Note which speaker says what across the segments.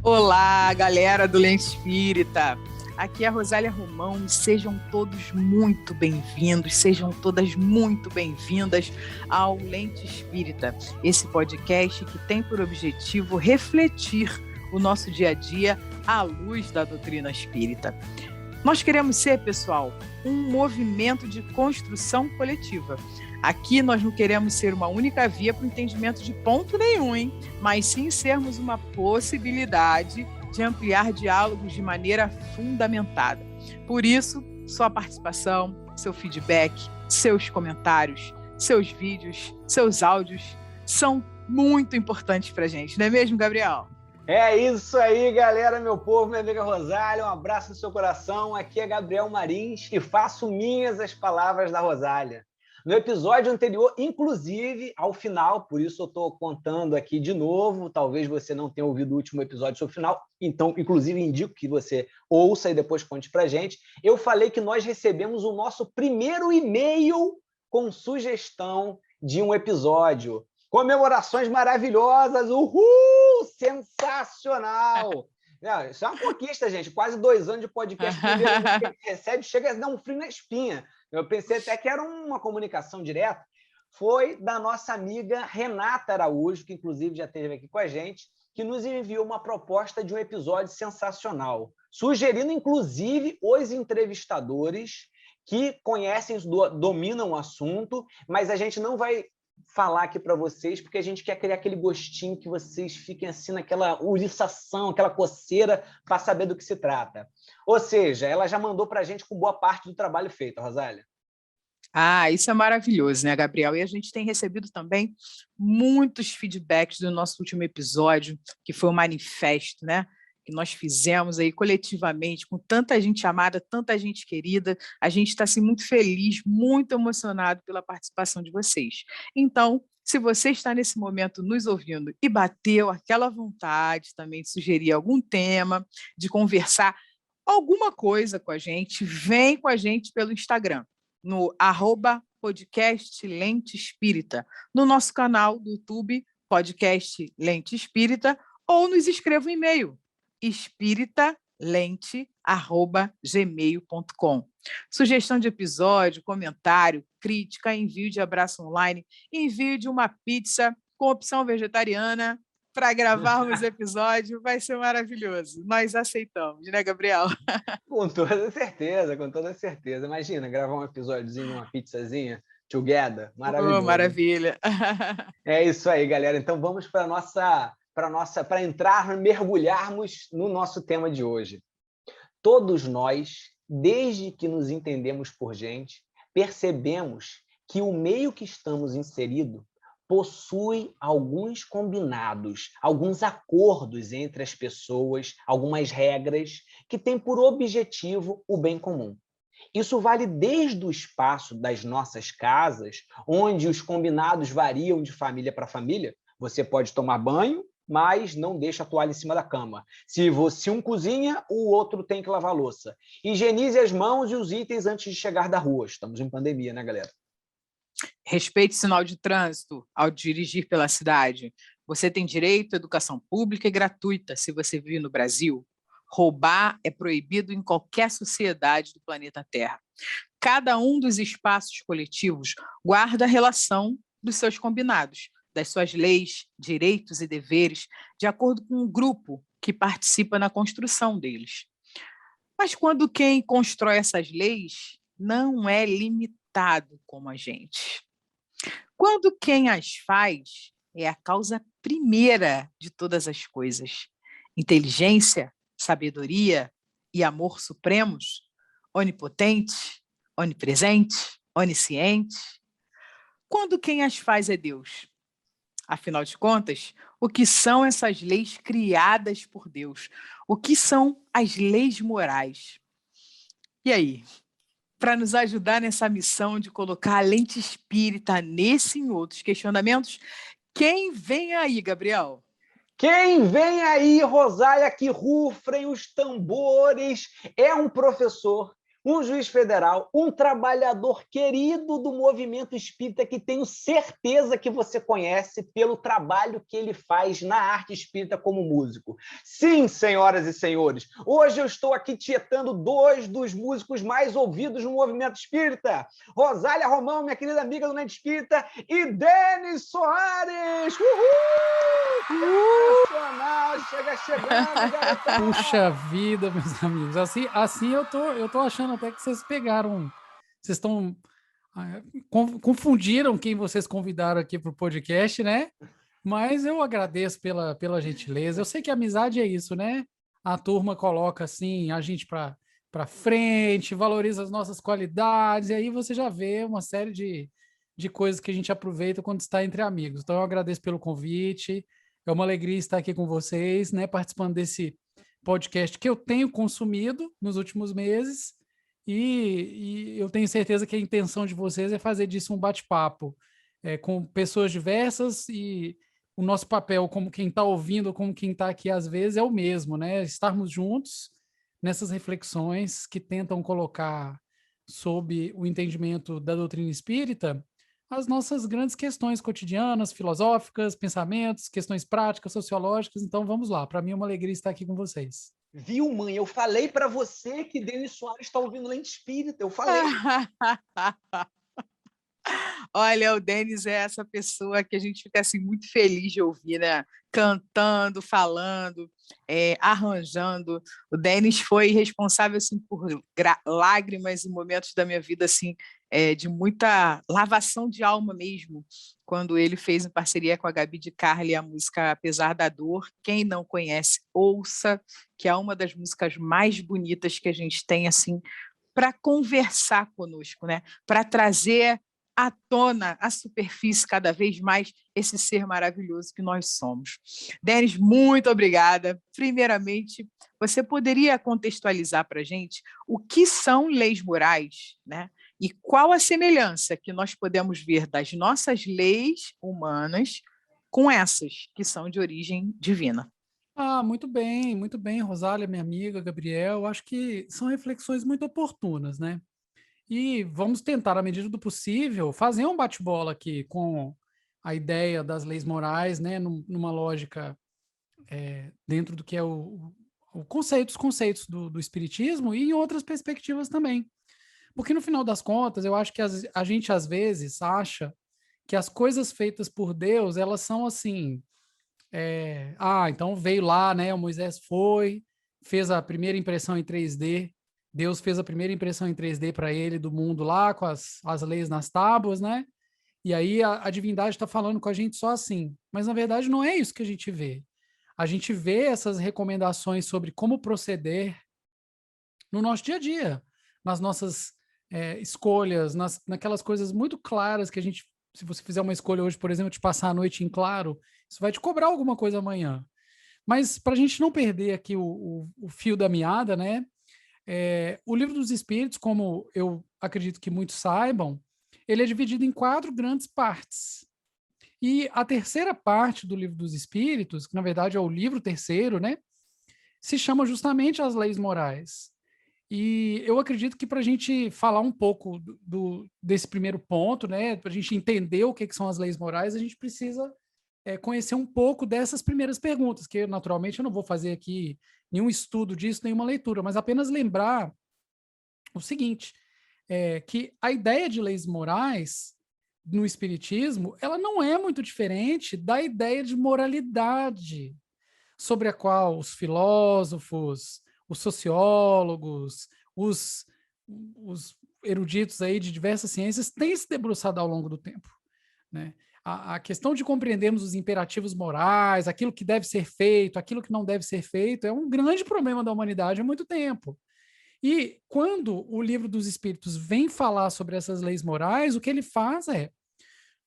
Speaker 1: Olá, galera do Lente Espírita. Aqui é a Rosália Romão e sejam todos muito bem-vindos, sejam todas muito bem-vindas ao Lente Espírita, esse podcast que tem por objetivo refletir o nosso dia a dia à luz da doutrina espírita. Nós queremos ser, pessoal, um movimento de construção coletiva. Aqui nós não queremos ser uma única via para o entendimento de ponto nenhum, hein? Mas sim sermos uma possibilidade de ampliar diálogos de maneira fundamentada. Por isso, sua participação, seu feedback, seus comentários, seus vídeos, seus áudios são muito importantes para a gente, não é mesmo, Gabriel?
Speaker 2: É isso aí, galera, meu povo, minha amiga Rosália, um abraço no seu coração. Aqui é Gabriel Marins e faço minhas as palavras da Rosália. No episódio anterior, inclusive, ao final, por isso eu estou contando aqui de novo, talvez você não tenha ouvido o último episódio sobre o final, então, inclusive, indico que você ouça e depois conte pra gente. Eu falei que nós recebemos o nosso primeiro e-mail com sugestão de um episódio. Comemorações maravilhosas, uhul, sensacional! Não, isso é uma conquista, gente, quase 2 anos de podcast, primeiro que a gente recebe, chega a dar um frio na espinha. Eu pensei até que era uma comunicação direta. Foi da nossa amiga Renata Araújo, que inclusive já esteve aqui com a gente, que nos enviou uma proposta de um episódio sensacional, sugerindo inclusive os entrevistadores que conhecem, dominam o assunto, mas a gente não vai falar aqui para vocês, porque a gente quer criar aquele gostinho que vocês fiquem assim naquela uriçação, aquela coceira para saber do que se trata. Ou seja, ela já mandou para a gente com boa parte do trabalho feito, Rosália.
Speaker 1: Ah, isso é maravilhoso, né, Gabriel? E a gente tem recebido também muitos feedbacks do nosso último episódio, que foi o manifesto, né? Que nós fizemos aí coletivamente, com tanta gente amada, tanta gente querida. A gente está assim, muito feliz, muito emocionado pela participação de vocês. Então, se você está nesse momento nos ouvindo e bateu aquela vontade também de sugerir algum tema, de conversar alguma coisa com a gente, vem com a gente pelo Instagram, no @podcast Lente Espírita, no nosso canal do YouTube, Podcast Lente Espírita, ou nos escreva um e-mail, espiritalente@gmail.com. Sugestão de episódio, comentário, crítica, envio de abraço online, envio de uma pizza com opção vegetariana para gravarmos o episódio, vai ser maravilhoso. Nós aceitamos, né, Gabriel?
Speaker 2: Com toda certeza, com toda certeza. Imagina, gravar um episódiozinho, uma pizzazinha, together,
Speaker 1: Oh,
Speaker 2: maravilhoso.
Speaker 1: maravilha.
Speaker 2: É isso aí, galera. Então vamos para entrar, mergulharmos no nosso tema de hoje. Todos nós, desde que nos entendemos por gente, percebemos que o meio que estamos inseridos possui alguns combinados, alguns acordos entre as pessoas, algumas regras que têm por objetivo o bem comum. Isso vale desde o espaço das nossas casas, onde os combinados variam de família para família. Você pode tomar banho, mas não deixa a toalha em cima da cama. Se um cozinha, o outro tem que lavar a louça. Higienize as mãos e os itens antes de chegar da rua. Estamos em pandemia, né, galera?
Speaker 1: Respeite sinal de trânsito ao dirigir pela cidade. Você tem direito à educação pública e gratuita se você vive no Brasil. Roubar é proibido em qualquer sociedade do planeta Terra. Cada um dos espaços coletivos guarda a relação dos seus combinados, das suas leis, direitos e deveres, de acordo com o grupo que participa na construção deles. Mas quando quem constrói essas leis não é limitado como a gente. Quando quem as faz é a causa primeira de todas as coisas. Inteligência, sabedoria e amor supremos, onipotente, onipresente, onisciente. Quando quem as faz é Deus. Afinal de contas, o que são essas leis criadas por Deus? O que são as leis morais? E aí? Para nos ajudar nessa missão de colocar a lente espírita nesse e em outros questionamentos, quem vem aí, Gabriel?
Speaker 2: Quem vem aí, Rosália, que rufem os tambores, é um professor um juiz federal, um trabalhador querido do movimento espírita que tenho certeza que você conhece pelo trabalho que ele faz na arte espírita como músico. Sim, senhoras e senhores, hoje eu estou aqui tietando dois dos músicos mais ouvidos no movimento espírita, Rosália Romão, minha querida amiga do Mente Espírita, e Denis Soares! Uhul! Nacional, chega chegando, garota!
Speaker 3: Puxa vida, meus amigos. Assim eu tô achando até que vocês pegaram, vocês estão confundiram quem vocês convidaram aqui para o podcast, né? Mas eu agradeço pela gentileza. Eu sei que a amizade é isso, né? A turma coloca assim a gente para frente, valoriza as nossas qualidades, e aí você já vê uma série de coisas que a gente aproveita quando está entre amigos. Então eu agradeço pelo convite. É uma alegria estar aqui com vocês, né? Participando desse podcast que eu tenho consumido nos últimos meses. E eu tenho certeza que a intenção de vocês é fazer disso um bate-papo com pessoas diversas, e o nosso papel como quem está ouvindo, como quem está aqui às vezes é o mesmo, né? Estarmos juntos nessas reflexões que tentam colocar sob o entendimento da doutrina espírita as nossas grandes questões cotidianas, filosóficas, pensamentos, questões práticas, sociológicas. Então vamos lá, para mim é uma alegria estar aqui com vocês.
Speaker 2: Viu, mãe? Eu falei para você que Denis Soares está ouvindo Lente Espírita. Eu falei.
Speaker 1: Olha, o Denis é essa pessoa que a gente fica assim, muito feliz de ouvir, né? Cantando, falando, arranjando. O Denis foi responsável assim, por lágrimas e momentos da minha vida assim, de muita lavação de alma mesmo, quando ele fez em parceria com a Gabi de Carli a música Apesar da Dor. Quem não conhece, ouça, que é uma das músicas mais bonitas que a gente tem assim, para conversar conosco, né? Para trazer à tona, à superfície, cada vez mais, esse ser maravilhoso que nós somos. Denis, muito obrigada. Primeiramente, você poderia contextualizar para a gente o que são leis morais, né? E qual a semelhança que nós podemos ver das nossas leis humanas com essas que são de origem divina?
Speaker 3: Muito bem, Rosália, minha amiga, Gabriel. Acho que são reflexões muito oportunas, né? E vamos tentar, à medida do possível, fazer um bate-bola aqui com a ideia das leis morais, né? Numa lógica dentro do que é os conceitos do Espiritismo, e em outras perspectivas também. Porque, no final das contas, eu acho que a gente, às vezes, acha que as coisas feitas por Deus, elas são assim... então veio lá, né? O Moisés fez a primeira impressão em 3D. Deus fez a primeira impressão em 3D para ele do mundo lá, com as leis nas tábuas, né? E aí a divindade está falando com a gente só assim. Mas, na verdade, não é isso que a gente vê. A gente vê essas recomendações sobre como proceder no nosso dia a dia, nas nossas escolhas, naquelas coisas muito claras que a gente, se você fizer uma escolha hoje, por exemplo, de passar a noite em claro, isso vai te cobrar alguma coisa amanhã. Mas para a gente não perder aqui o fio da meada, né? O Livro dos Espíritos, como eu acredito que muitos saibam, ele é dividido em 4 grandes partes. E a terceira parte do Livro dos Espíritos, que na verdade é o livro terceiro, né? Se chama justamente as leis morais. E eu acredito que para a gente falar um pouco desse primeiro ponto, né? Para a gente entender o que são as leis morais, a gente precisa conhecer um pouco dessas primeiras perguntas, que naturalmente eu não vou fazer aqui nenhum estudo disso, nenhuma leitura, mas apenas lembrar o seguinte, que a ideia de leis morais no Espiritismo, ela não é muito diferente da ideia de moralidade, sobre a qual os filósofos, os sociólogos, os eruditos aí de diversas ciências têm se debruçado ao longo do tempo, né? A questão de compreendermos os imperativos morais, aquilo que deve ser feito, aquilo que não deve ser feito, é um grande problema da humanidade há muito tempo. E quando o Livro dos Espíritos vem falar sobre essas leis morais, o que ele faz é,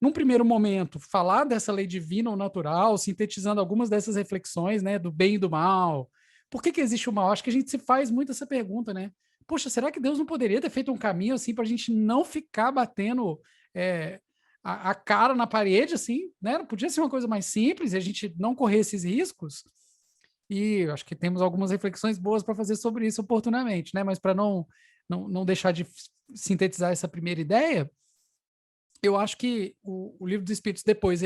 Speaker 3: num primeiro momento, falar dessa lei divina ou natural, sintetizando algumas dessas reflexões, né, do bem e do mal. Por que existe o mal? Acho que a gente se faz muito essa pergunta, né? Poxa, será que Deus não poderia ter feito um caminho assim para a gente não ficar batendo a cara na parede, assim, né? Não podia ser uma coisa mais simples e a gente não correr esses riscos? E acho que temos algumas reflexões boas para fazer sobre isso oportunamente, né? Mas para não não deixar de sintetizar essa primeira ideia, eu acho que o Livro dos Espíritos, depois,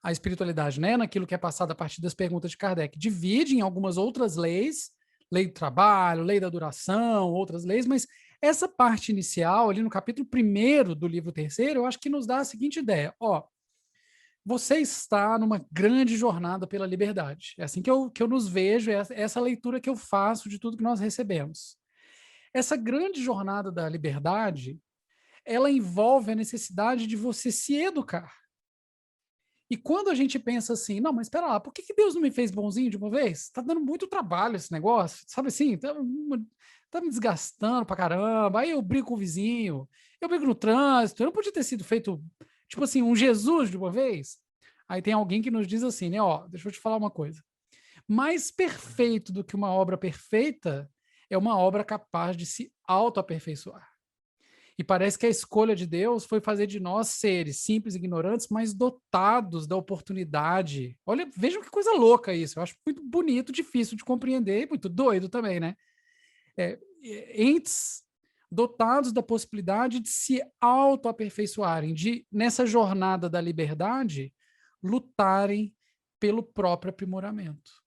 Speaker 3: a espiritualidade, né, naquilo que é passado a partir das perguntas de Kardec, divide em algumas outras leis, lei do trabalho, lei da duração, outras leis, mas essa parte inicial, ali no capítulo 1º do livro 3º, eu acho que nos dá a seguinte ideia, você está numa grande jornada pela liberdade. É assim que eu nos vejo, é essa leitura que eu faço de tudo que nós recebemos. Essa grande jornada da liberdade, ela envolve a necessidade de você se educar. E quando a gente pensa assim, não, mas espera lá, por que Deus não me fez bonzinho de uma vez? Tá dando muito trabalho esse negócio, sabe assim? Tá me desgastando pra caramba, aí eu brigo com o vizinho, eu brigo no trânsito, eu não podia ter sido feito, tipo assim, um Jesus de uma vez? Aí tem alguém que nos diz assim, né, deixa eu te falar uma coisa. Mais perfeito do que uma obra perfeita é uma obra capaz de se autoaperfeiçoar. E parece que a escolha de Deus foi fazer de nós seres simples e ignorantes, mas dotados da oportunidade. Olha, vejam que coisa louca isso. Eu acho muito bonito, difícil de compreender e muito doido também, né? Entes dotados da possibilidade de se autoaperfeiçoarem, de, nessa jornada da liberdade, lutarem pelo próprio aprimoramento.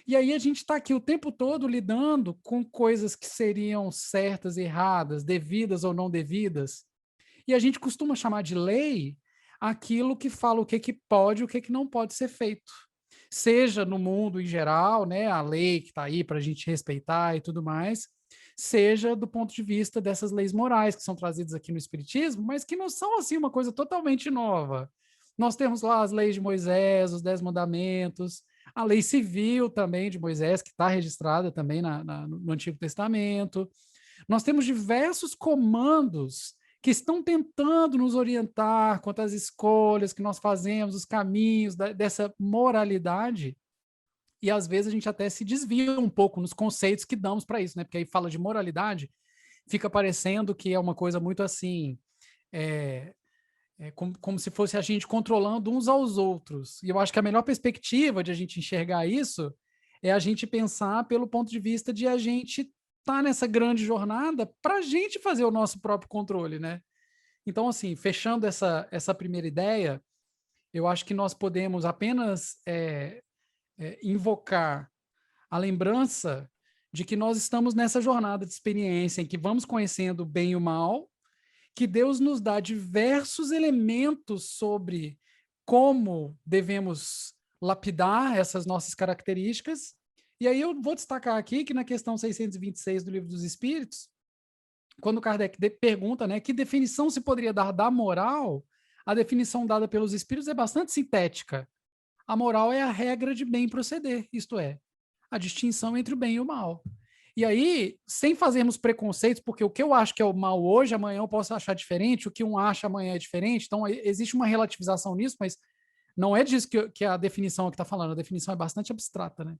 Speaker 3: E aí a gente está aqui o tempo todo lidando com coisas que seriam certas e erradas, devidas ou não devidas. E a gente costuma chamar de lei aquilo que fala o que pode e o que não pode ser feito. Seja no mundo em geral, né, a lei que está aí para a gente respeitar e tudo mais, seja do ponto de vista dessas leis morais que são trazidas aqui no Espiritismo, mas que não são assim uma coisa totalmente nova. Nós temos lá as leis de Moisés, os 10 mandamentos, a lei civil também de Moisés, que está registrada também no Antigo Testamento. Nós temos diversos comandos que estão tentando nos orientar quanto às escolhas que nós fazemos, os caminhos dessa moralidade, e às vezes a gente até se desvia um pouco nos conceitos que damos para isso, né? Porque aí fala de moralidade, fica parecendo que é uma coisa muito assim, como se fosse a gente controlando uns aos outros. E eu acho que a melhor perspectiva de a gente enxergar isso é a gente pensar pelo ponto de vista de a gente estar nessa grande jornada para a gente fazer o nosso próprio controle, né? Então, assim, fechando essa primeira ideia, eu acho que nós podemos apenas invocar a lembrança de que nós estamos nessa jornada de experiência em que vamos conhecendo o bem e o mal, que Deus nos dá diversos elementos sobre como devemos lapidar essas nossas características. E aí eu vou destacar aqui que na questão 626 do Livro dos Espíritos, quando Kardec pergunta, né, que definição se poderia dar da moral, a definição dada pelos Espíritos é bastante sintética. A moral é a regra de bem proceder, isto é, a distinção entre o bem e o mal. E aí, sem fazermos preconceitos, porque o que eu acho que é o mal hoje, amanhã eu posso achar diferente, o que um acha amanhã é diferente, então existe uma relativização nisso, mas não é disso que a definição que está falando, a definição é bastante abstrata, né?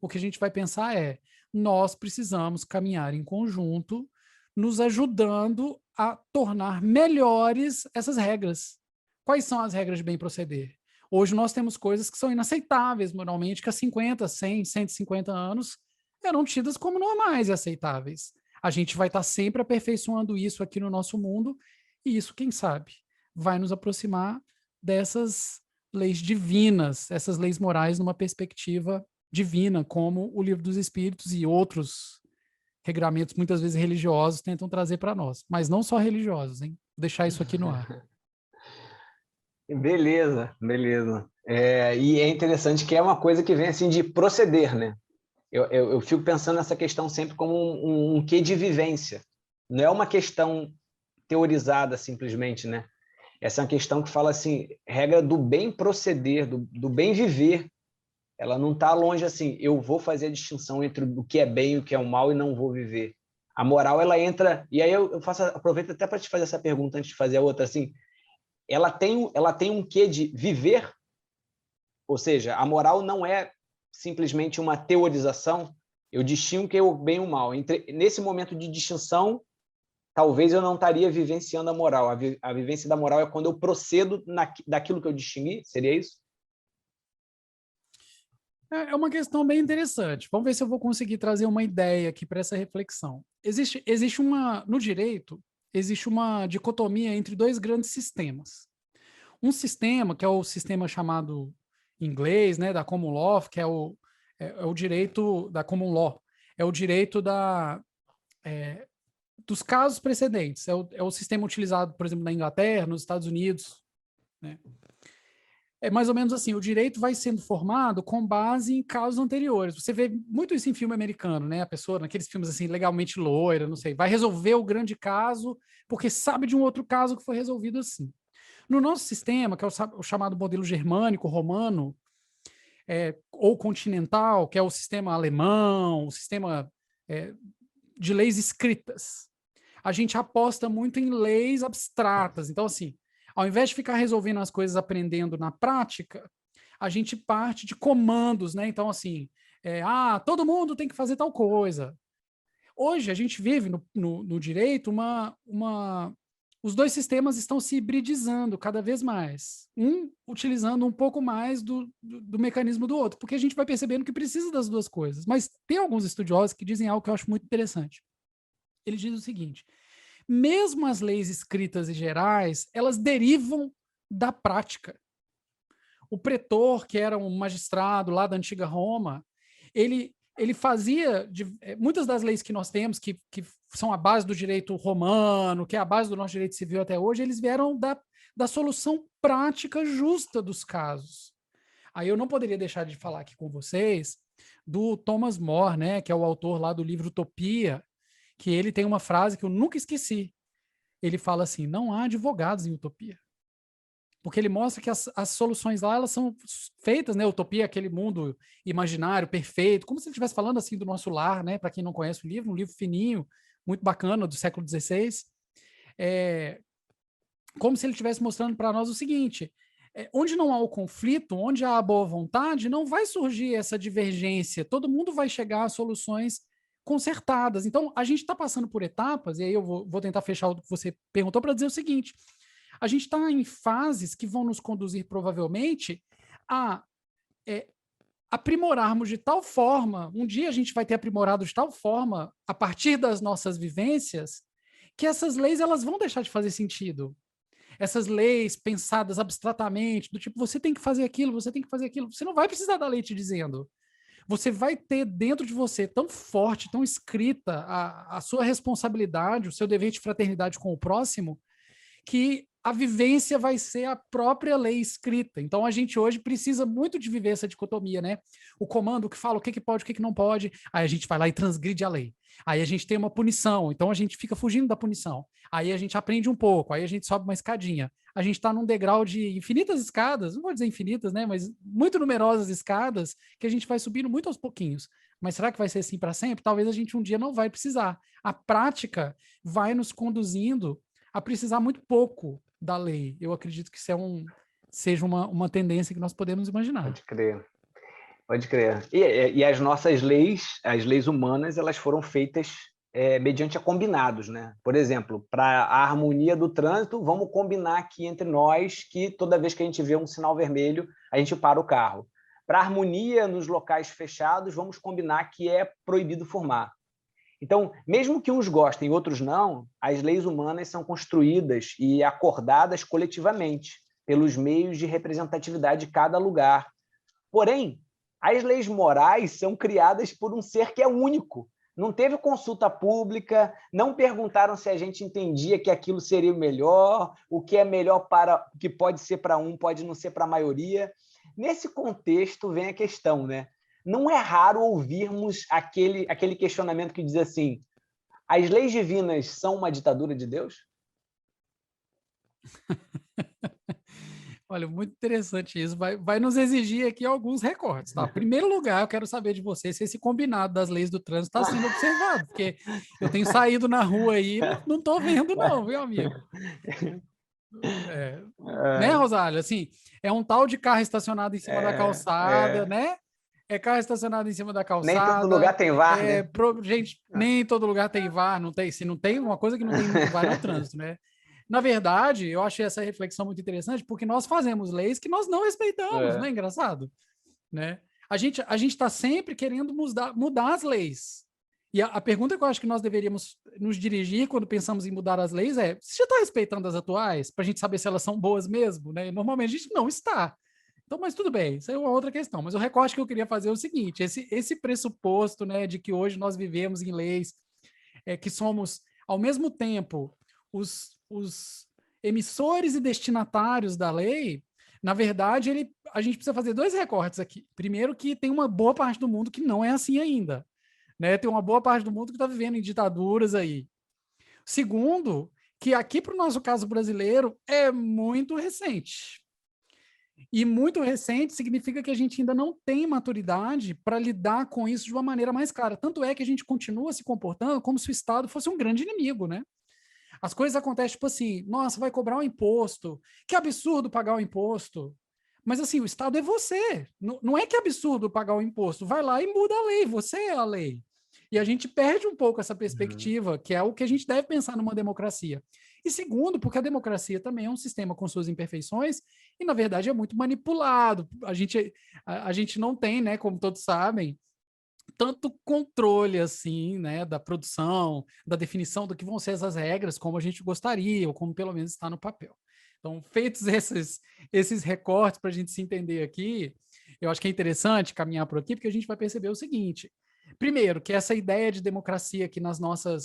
Speaker 3: O que a gente vai pensar é, nós precisamos caminhar em conjunto, nos ajudando a tornar melhores essas regras. Quais são as regras de bem proceder? Hoje nós temos coisas que são inaceitáveis moralmente, que há 50, 100, 150 anos eram tidas como normais e aceitáveis. A gente vai estar sempre aperfeiçoando isso aqui no nosso mundo, e isso, quem sabe, vai nos aproximar dessas leis divinas, essas leis morais numa perspectiva divina, como o Livro dos Espíritos e outros regramentos, muitas vezes religiosos, tentam trazer para nós. Mas não só religiosos, hein? Vou deixar isso aqui no ar.
Speaker 2: Beleza, beleza. E é interessante que é uma coisa que vem assim de proceder, né? Eu fico pensando nessa questão sempre como um quê de vivência. Não é uma questão teorizada simplesmente, né? Essa é uma questão que fala assim, regra do bem proceder, do bem viver. Ela não está longe assim, eu vou fazer a distinção entre o que é bem e o que é o mal e não vou viver. A moral, ela entra... E aí eu aproveito até para te fazer essa pergunta antes de fazer a outra, assim, ela tem um quê de viver? Ou seja, a moral não é simplesmente uma teorização, eu distingo o que é o bem e o mal. Nesse momento de distinção, talvez eu não estaria vivenciando a moral. A vivência da moral é quando eu procedo daquilo que eu distingui, seria isso?
Speaker 3: É uma questão bem interessante. Vamos ver se eu vou conseguir trazer uma ideia aqui para essa reflexão. No direito, existe uma dicotomia entre dois grandes sistemas. Um sistema, que é o sistema chamado em inglês, né, da common law, que é o direito da common law, é o direito dos casos precedentes, é o sistema utilizado, por exemplo, na Inglaterra, nos Estados Unidos, né? É mais ou menos assim, o direito vai sendo formado com base em casos anteriores. Você vê muito isso em filme americano, né? A pessoa, naqueles filmes assim, legalmente loira, não sei, vai resolver o grande caso porque sabe de um outro caso que foi resolvido assim. No nosso sistema, que é o chamado modelo germânico, romano, ou continental, que é o sistema alemão, o sistema de leis escritas, a gente aposta muito em leis abstratas. Então, assim, ao invés de ficar resolvendo as coisas aprendendo na prática, a gente parte de comandos, né? Então, assim, todo mundo tem que fazer tal coisa. Hoje, a gente vive no direito os dois sistemas estão se hibridizando cada vez mais, um utilizando um pouco mais do mecanismo do outro, porque a gente vai percebendo que precisa das duas coisas. Mas tem alguns estudiosos que dizem algo que eu acho muito interessante. Ele diz o seguinte: mesmo as leis escritas e gerais, elas derivam da prática. O pretor, que era um magistrado lá da antiga Roma, ele fazia muitas das leis que nós temos, que são a base do direito romano, que é a base do nosso direito civil até hoje, eles vieram da solução prática justa dos casos. Aí eu não poderia deixar de falar aqui com vocês do Thomas More, né, que é o autor lá do livro Utopia, que ele tem uma frase que eu nunca esqueci. Ele fala assim: não há advogados em utopia. Porque ele mostra que as soluções lá, elas são feitas, né? Utopia, aquele mundo imaginário, perfeito, como se ele estivesse falando assim do nosso lar, né? Para quem não conhece o livro, um livro fininho, muito bacana, do século XVI. Como se ele estivesse mostrando para nós o seguinte: onde não há o conflito, onde há a boa vontade, não vai surgir essa divergência, todo mundo vai chegar a soluções consertadas. Então, a gente está passando por etapas, e aí eu vou tentar fechar o que você perguntou para dizer o seguinte: a gente está em fases que vão nos conduzir provavelmente a aprimorarmos de tal forma, um dia a gente vai ter aprimorado de tal forma, a partir das nossas vivências, que essas leis elas vão deixar de fazer sentido. Essas leis pensadas abstratamente, do tipo, você tem que fazer aquilo, você tem que fazer aquilo, você não vai precisar da lei te dizendo. Você vai ter dentro de você tão forte, tão escrita a sua responsabilidade, o seu dever de fraternidade com o próximo, que a vivência vai ser a própria lei escrita. Então, a gente hoje precisa muito de viver essa dicotomia, né? O comando que fala o que pode, o que não pode, aí a gente vai lá e transgride a lei. Aí a gente tem uma punição, então a gente fica fugindo da punição. Aí a gente aprende um pouco, aí a gente sobe uma escadinha. A gente está num degrau de infinitas escadas, não vou dizer infinitas, né? Mas muito numerosas escadas que a gente vai subindo muito aos pouquinhos. Mas será que vai ser assim para sempre? Talvez a gente um dia não vai precisar. A prática vai nos conduzindo a precisar muito pouco da lei. Eu acredito que isso seja uma tendência que nós podemos imaginar.
Speaker 2: Pode crer. Pode crer. E as nossas leis, as leis humanas, elas foram feitas mediante a combinados, né? Por exemplo, para a harmonia do trânsito, vamos combinar aqui entre nós que toda vez que a gente vê um sinal vermelho, a gente para o carro. Para a harmonia nos locais fechados, vamos combinar que é proibido fumar. Então, mesmo que uns gostem e outros não, as leis humanas são construídas e acordadas coletivamente pelos meios de representatividade de cada lugar. Porém, as leis morais são criadas por um ser que é único. Não teve consulta pública, não perguntaram se a gente entendia que aquilo seria o melhor, o que é melhor para o que pode ser para um, pode não ser para a maioria. Nesse contexto vem a questão, né? Não é raro ouvirmos aquele questionamento que diz assim: as leis divinas são uma ditadura de Deus?
Speaker 3: Olha, muito interessante isso. Vai nos exigir aqui alguns recortes, tá? Em primeiro lugar, eu quero saber de você se esse combinado das leis do trânsito está sendo observado, porque eu tenho saído na rua aí e não estou vendo não, viu, amigo? Né, Rosália? Assim, é um tal de carro estacionado em cima da calçada, né? É carro estacionado em cima da calçada.
Speaker 2: Nem todo lugar tem VAR, né?
Speaker 3: Gente, nem em todo lugar tem VAR. Não tem, se não tem uma coisa que não tem muito VAR é o trânsito, né? Na verdade, eu achei essa reflexão muito interessante porque nós fazemos leis que nós não respeitamos, não é engraçado? Né? A gente está sempre querendo mudar as leis. E a pergunta que eu acho que nós deveríamos nos dirigir quando pensamos em mudar as leis é: você já está respeitando as atuais para a gente saber se elas são boas mesmo? Né? Normalmente a gente não está. Então, mas tudo bem, isso é uma outra questão. Mas o recorte que eu queria fazer é o seguinte: esse pressuposto, né, de que hoje nós vivemos em leis que somos, ao mesmo tempo, os emissores e destinatários da lei, na verdade, a gente precisa fazer dois recortes aqui. Primeiro, que tem uma boa parte do mundo que não é assim ainda. Né? Tem uma boa parte do mundo que está vivendo em ditaduras aí. Segundo, que aqui para o nosso caso brasileiro é muito recente. E muito recente significa que a gente ainda não tem maturidade para lidar com isso de uma maneira mais clara. Tanto é que a gente continua se comportando como se o Estado fosse um grande inimigo, né? As coisas acontecem tipo assim: nossa, vai cobrar um imposto, que absurdo pagar o imposto. Mas assim, o Estado é você. Não é que é absurdo pagar o imposto. Vai lá e muda a lei, você é a lei. E a gente perde um pouco essa perspectiva, que é o que a gente deve pensar numa democracia. E segundo, porque a democracia também é um sistema com suas imperfeições e, na verdade, é muito manipulado. A gente não tem, né, como todos sabem, tanto controle assim, né, da produção, da definição do que vão ser essas regras, como a gente gostaria, ou como pelo menos está no papel. Então, feitos esses recortes para a gente se entender aqui, eu acho que é interessante caminhar por aqui, porque a gente vai perceber o seguinte: primeiro, que essa ideia de democracia aqui na nossa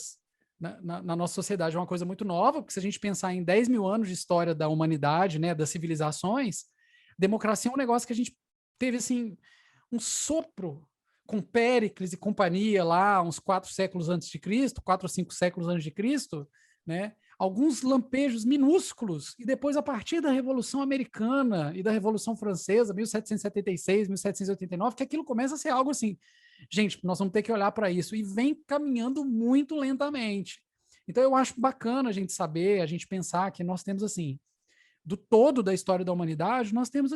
Speaker 3: sociedade é uma coisa muito nova, porque se a gente pensar em 10 mil anos de história da humanidade, né, das civilizações, democracia é um negócio que a gente teve assim um sopro com Péricles e companhia lá, uns 4 séculos antes de Cristo, 4 ou 5 séculos antes de Cristo, né? Alguns lampejos minúsculos, e depois, a partir da Revolução Americana e da Revolução Francesa, 1776, 1789, que aquilo começa a ser algo assim: gente, nós vamos ter que olhar para isso, e vem caminhando muito lentamente. Então, eu acho bacana a gente saber, a gente pensar que nós temos, assim, do todo da história da humanidade, estamos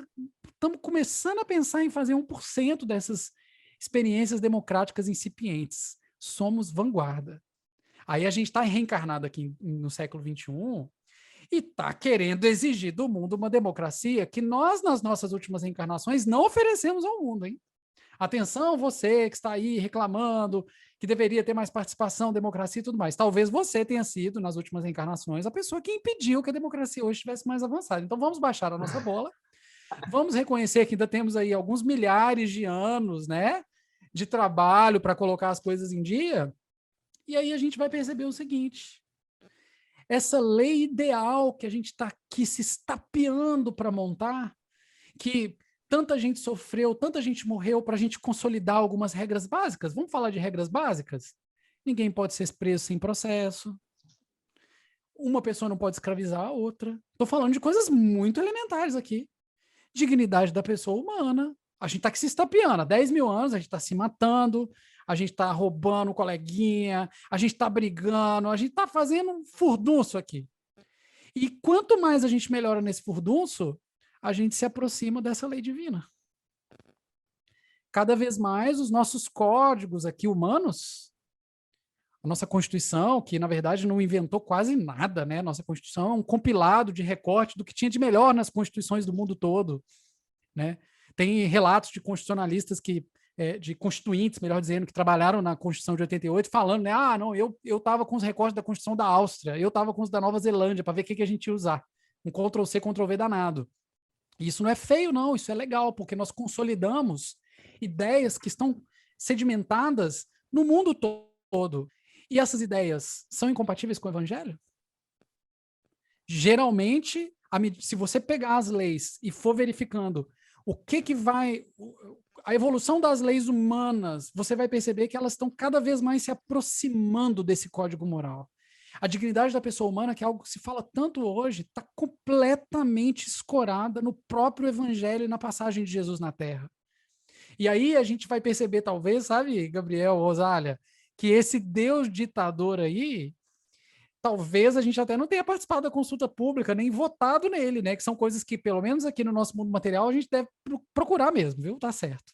Speaker 3: começando a pensar em fazer 1% dessas experiências democráticas incipientes. Somos vanguarda. Aí a gente está reencarnado aqui no século XXI e está querendo exigir do mundo uma democracia que nós, nas nossas últimas reencarnações, não oferecemos ao mundo, hein? Atenção, você que está aí reclamando que deveria ter mais participação, democracia e tudo mais. Talvez você tenha sido, nas últimas reencarnações, a pessoa que impediu que a democracia hoje estivesse mais avançada. Então vamos baixar a nossa bola, vamos reconhecer que ainda temos aí alguns milhares de anos, né, de trabalho para colocar as coisas em dia, e aí a gente vai perceber o seguinte: essa lei ideal que a gente está aqui se estapeando para montar, que tanta gente sofreu, tanta gente morreu para a gente consolidar algumas regras básicas. Vamos falar de regras básicas? Ninguém pode ser preso sem processo. Uma pessoa não pode escravizar a outra. Estou falando de coisas muito elementares aqui. Dignidade da pessoa humana. A gente está aqui se estapeando. Há 10 mil anos a gente está se matando, a gente está roubando o coleguinha, a gente está brigando, a gente está fazendo um furdunço aqui. E quanto mais a gente melhora nesse furdunço, a gente se aproxima dessa lei divina. Cada vez mais os nossos códigos aqui humanos, a nossa Constituição, que na verdade não inventou quase nada, né? Nossa Constituição é um compilado de recorte do que tinha de melhor nas constituições do mundo todo, né? Tem relatos de constitucionalistas de constituintes, melhor dizendo, que trabalharam na Constituição de 88, falando, né? Ah, não, eu estava com os recortes da Constituição da Áustria, eu estava com os da Nova Zelândia, para ver o que a gente ia usar. Um Ctrl-C, Ctrl-V danado. E isso não é feio, não, isso é legal, porque nós consolidamos ideias que estão sedimentadas no mundo todo. E essas ideias são incompatíveis com o evangelho? Geralmente, se você pegar as leis e for verificando o que vai... A evolução das leis humanas, você vai perceber que elas estão cada vez mais se aproximando desse código moral. A dignidade da pessoa humana, que é algo que se fala tanto hoje, está completamente escorada no próprio evangelho e na passagem de Jesus na Terra. E aí a gente vai perceber, talvez, sabe, Gabriel, Rosália, que esse Deus ditador aí, talvez a gente até não tenha participado da consulta pública, nem votado nele, né? Que são coisas que, pelo menos aqui no nosso mundo material, a gente deve procurar mesmo, viu? Tá certo.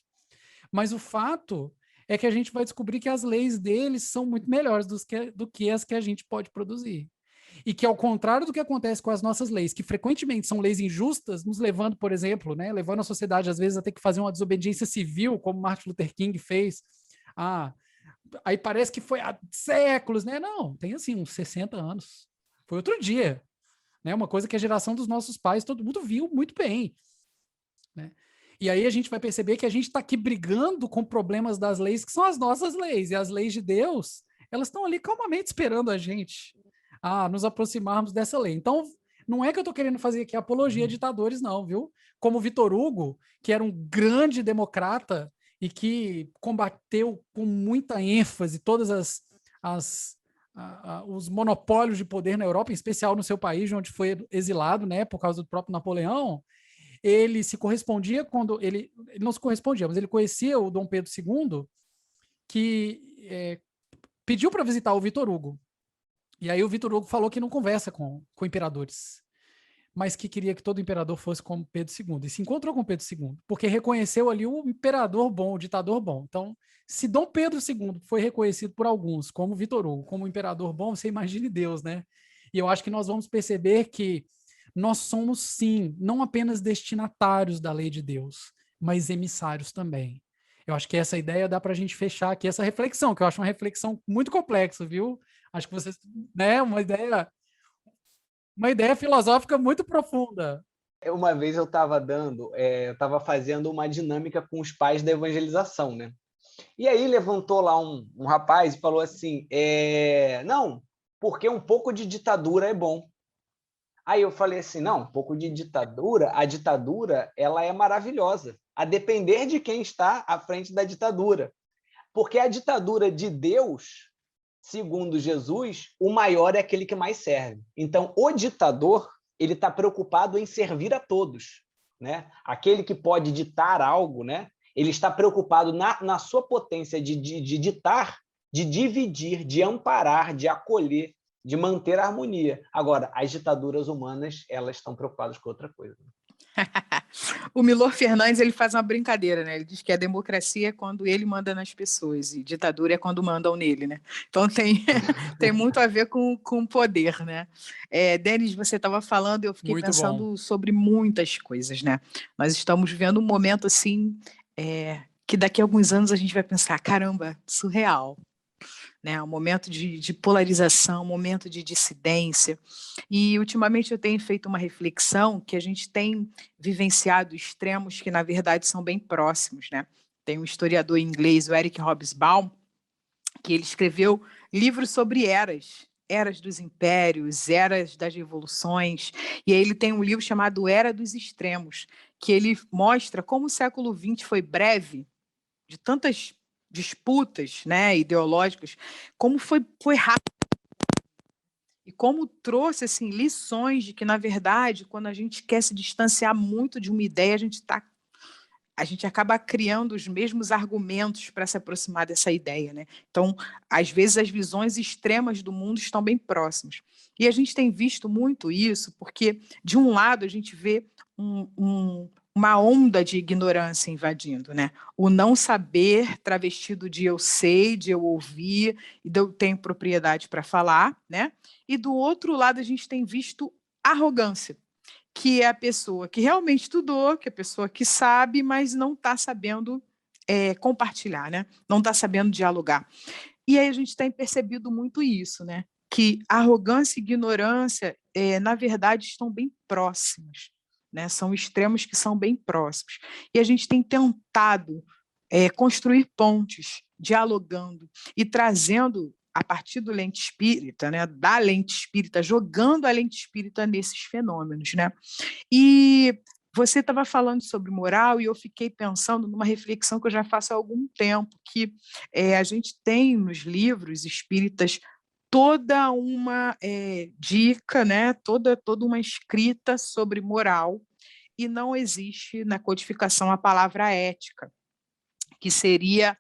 Speaker 3: Mas o fato é que a gente vai descobrir que as leis deles são muito melhores do que as que a gente pode produzir. e que, ao contrário do que acontece com as nossas leis, que frequentemente são leis injustas, nos levando, por exemplo, né, levando a sociedade, às vezes, a ter que fazer uma desobediência civil, como Martin Luther King fez. Aí parece que foi há séculos, né? Não, tem assim, uns 60 anos. Foi outro dia, né? Uma coisa que a geração dos nossos pais, todo mundo viu muito bem, né? E aí a gente vai perceber que a gente está aqui brigando com problemas das leis, que são as nossas leis, e as leis de Deus, elas estão ali calmamente esperando a gente nos aproximarmos dessa lei. Então, não é que eu estou querendo fazer aqui apologia a ditadores, não, viu? Como Vitor Hugo, que era um grande democrata e que combateu com muita ênfase todas os monopólios de poder na Europa, em especial no seu país, onde foi exilado, né, por causa do próprio Napoleão. Ele se correspondia quando ele não se correspondia, mas ele conhecia o Dom Pedro II, que pediu para visitar o Vitor Hugo. E aí o Vitor Hugo falou que não conversa com imperadores, mas que queria que todo imperador fosse como Pedro II. E se encontrou com Pedro II, porque reconheceu ali o imperador bom, o ditador bom. Então, se Dom Pedro II foi reconhecido por alguns como Vitor Hugo, como imperador bom, você imagine Deus, né? E eu acho que nós vamos perceber que nós somos, sim, não apenas destinatários da lei de Deus, mas emissários também. Eu acho que essa ideia dá para a gente fechar aqui essa reflexão, que eu acho uma reflexão muito complexa, viu? Acho que vocês, né, uma ideia filosófica muito profunda.
Speaker 2: Uma vez eu estava fazendo uma dinâmica com os pais da evangelização, né? E aí levantou lá um rapaz e falou assim, não, porque um pouco de ditadura é bom. Aí eu falei assim, não, um pouco de ditadura, a ditadura ela é maravilhosa, a depender de quem está à frente da ditadura. Porque a ditadura de Deus, segundo Jesus, o maior é aquele que mais serve. Então, o ditador, ele está preocupado em servir a todos, né? Aquele que pode ditar algo, né? Ele está preocupado na sua potência de ditar, de dividir, de amparar, de acolher, de manter a harmonia. Agora, as ditaduras humanas, elas estão preocupadas com outra coisa.
Speaker 1: O Milor Fernandes, ele faz uma brincadeira, né? Ele diz que a democracia é quando ele manda nas pessoas e ditadura é quando mandam nele, né? Então tem muito a ver com poder, né? Denis, você estava falando e eu fiquei
Speaker 3: Muito
Speaker 1: pensando
Speaker 3: bom.
Speaker 1: sobre muitas coisas, né? Nós estamos vivendo um momento assim que daqui a alguns anos a gente vai pensar, caramba, surreal. Né, um momento de polarização, um momento de dissidência. E, ultimamente, eu tenho feito uma reflexão que a gente tem vivenciado extremos que, na verdade, são bem próximos. Né? Tem um historiador inglês, o Eric Hobsbawm, que ele escreveu livros sobre eras dos impérios, eras das revoluções, e aí ele tem um livro chamado Era dos Extremos, que ele mostra como o século XX foi breve, de tantas disputas, né, ideológicas, como foi rápido e como trouxe assim, lições de que, na verdade, quando a gente quer se distanciar muito de uma ideia, a gente acaba criando os mesmos argumentos para se aproximar dessa ideia. Né? Então, às vezes, as visões extremas do mundo estão bem próximas. E a gente tem visto muito isso porque, de um lado, a gente vê uma onda de ignorância invadindo, né? O não saber travestido de eu sei, de eu ouvir, e de eu tenho propriedade para falar, né? E do outro lado a gente tem visto arrogância, que é a pessoa que realmente estudou, que é a pessoa que sabe, mas não está sabendo compartilhar, né? Não está sabendo dialogar. E aí a gente tem percebido muito isso, né? Que arrogância e ignorância, na verdade, estão bem próximas. Né? São extremos que são bem próximos. E a gente tem tentado construir pontes, dialogando e trazendo, a partir do lente espírita, né, da lente espírita, jogando a lente espírita nesses fenômenos. Né? E você estava falando sobre moral e eu fiquei pensando numa reflexão que eu já faço há algum tempo, que a gente tem nos livros espíritas toda uma dica, né? toda uma escrita sobre moral, e não existe na codificação a palavra ética, que seria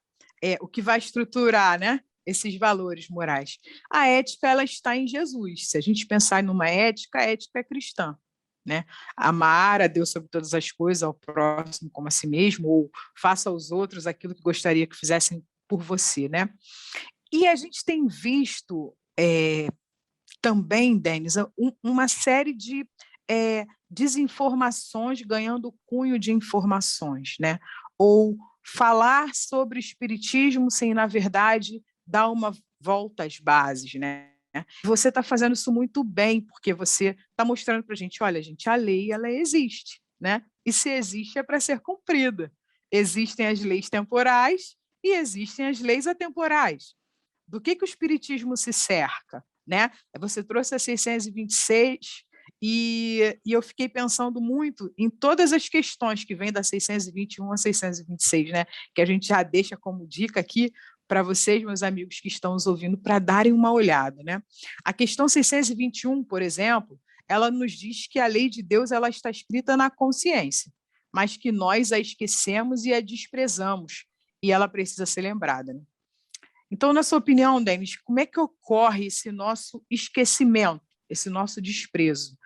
Speaker 1: o que vai estruturar, né? Esses valores morais. A ética ela está em Jesus. Se a gente pensar numa ética, a ética é cristã. Né? Amar a Deus sobre todas as coisas, ao próximo como a si mesmo, ou faça aos outros aquilo que gostaria que fizessem por você. Né? E a gente tem visto também, Denis, uma série de desinformações ganhando cunho de informações, né? Ou falar sobre espiritismo sem, na verdade, dar uma volta às bases, né? Você está fazendo isso muito bem, porque você está mostrando para a gente, olha, gente, a lei ela existe, né? E se existe é para ser cumprida. Existem as leis temporais e existem as leis atemporais. Do que o espiritismo se cerca, né? Você trouxe a 626 e eu fiquei pensando muito em todas as questões que vêm da 621 a 626, né? Que a gente já deixa como dica aqui para vocês, meus amigos que estão nos ouvindo, para darem uma olhada, né? A questão 621, por exemplo, ela nos diz que a lei de Deus ela está escrita na consciência, mas que nós a esquecemos e a desprezamos, e ela precisa ser lembrada, né? Então, na sua opinião, Denis, como é que ocorre esse nosso esquecimento, esse nosso desprezo?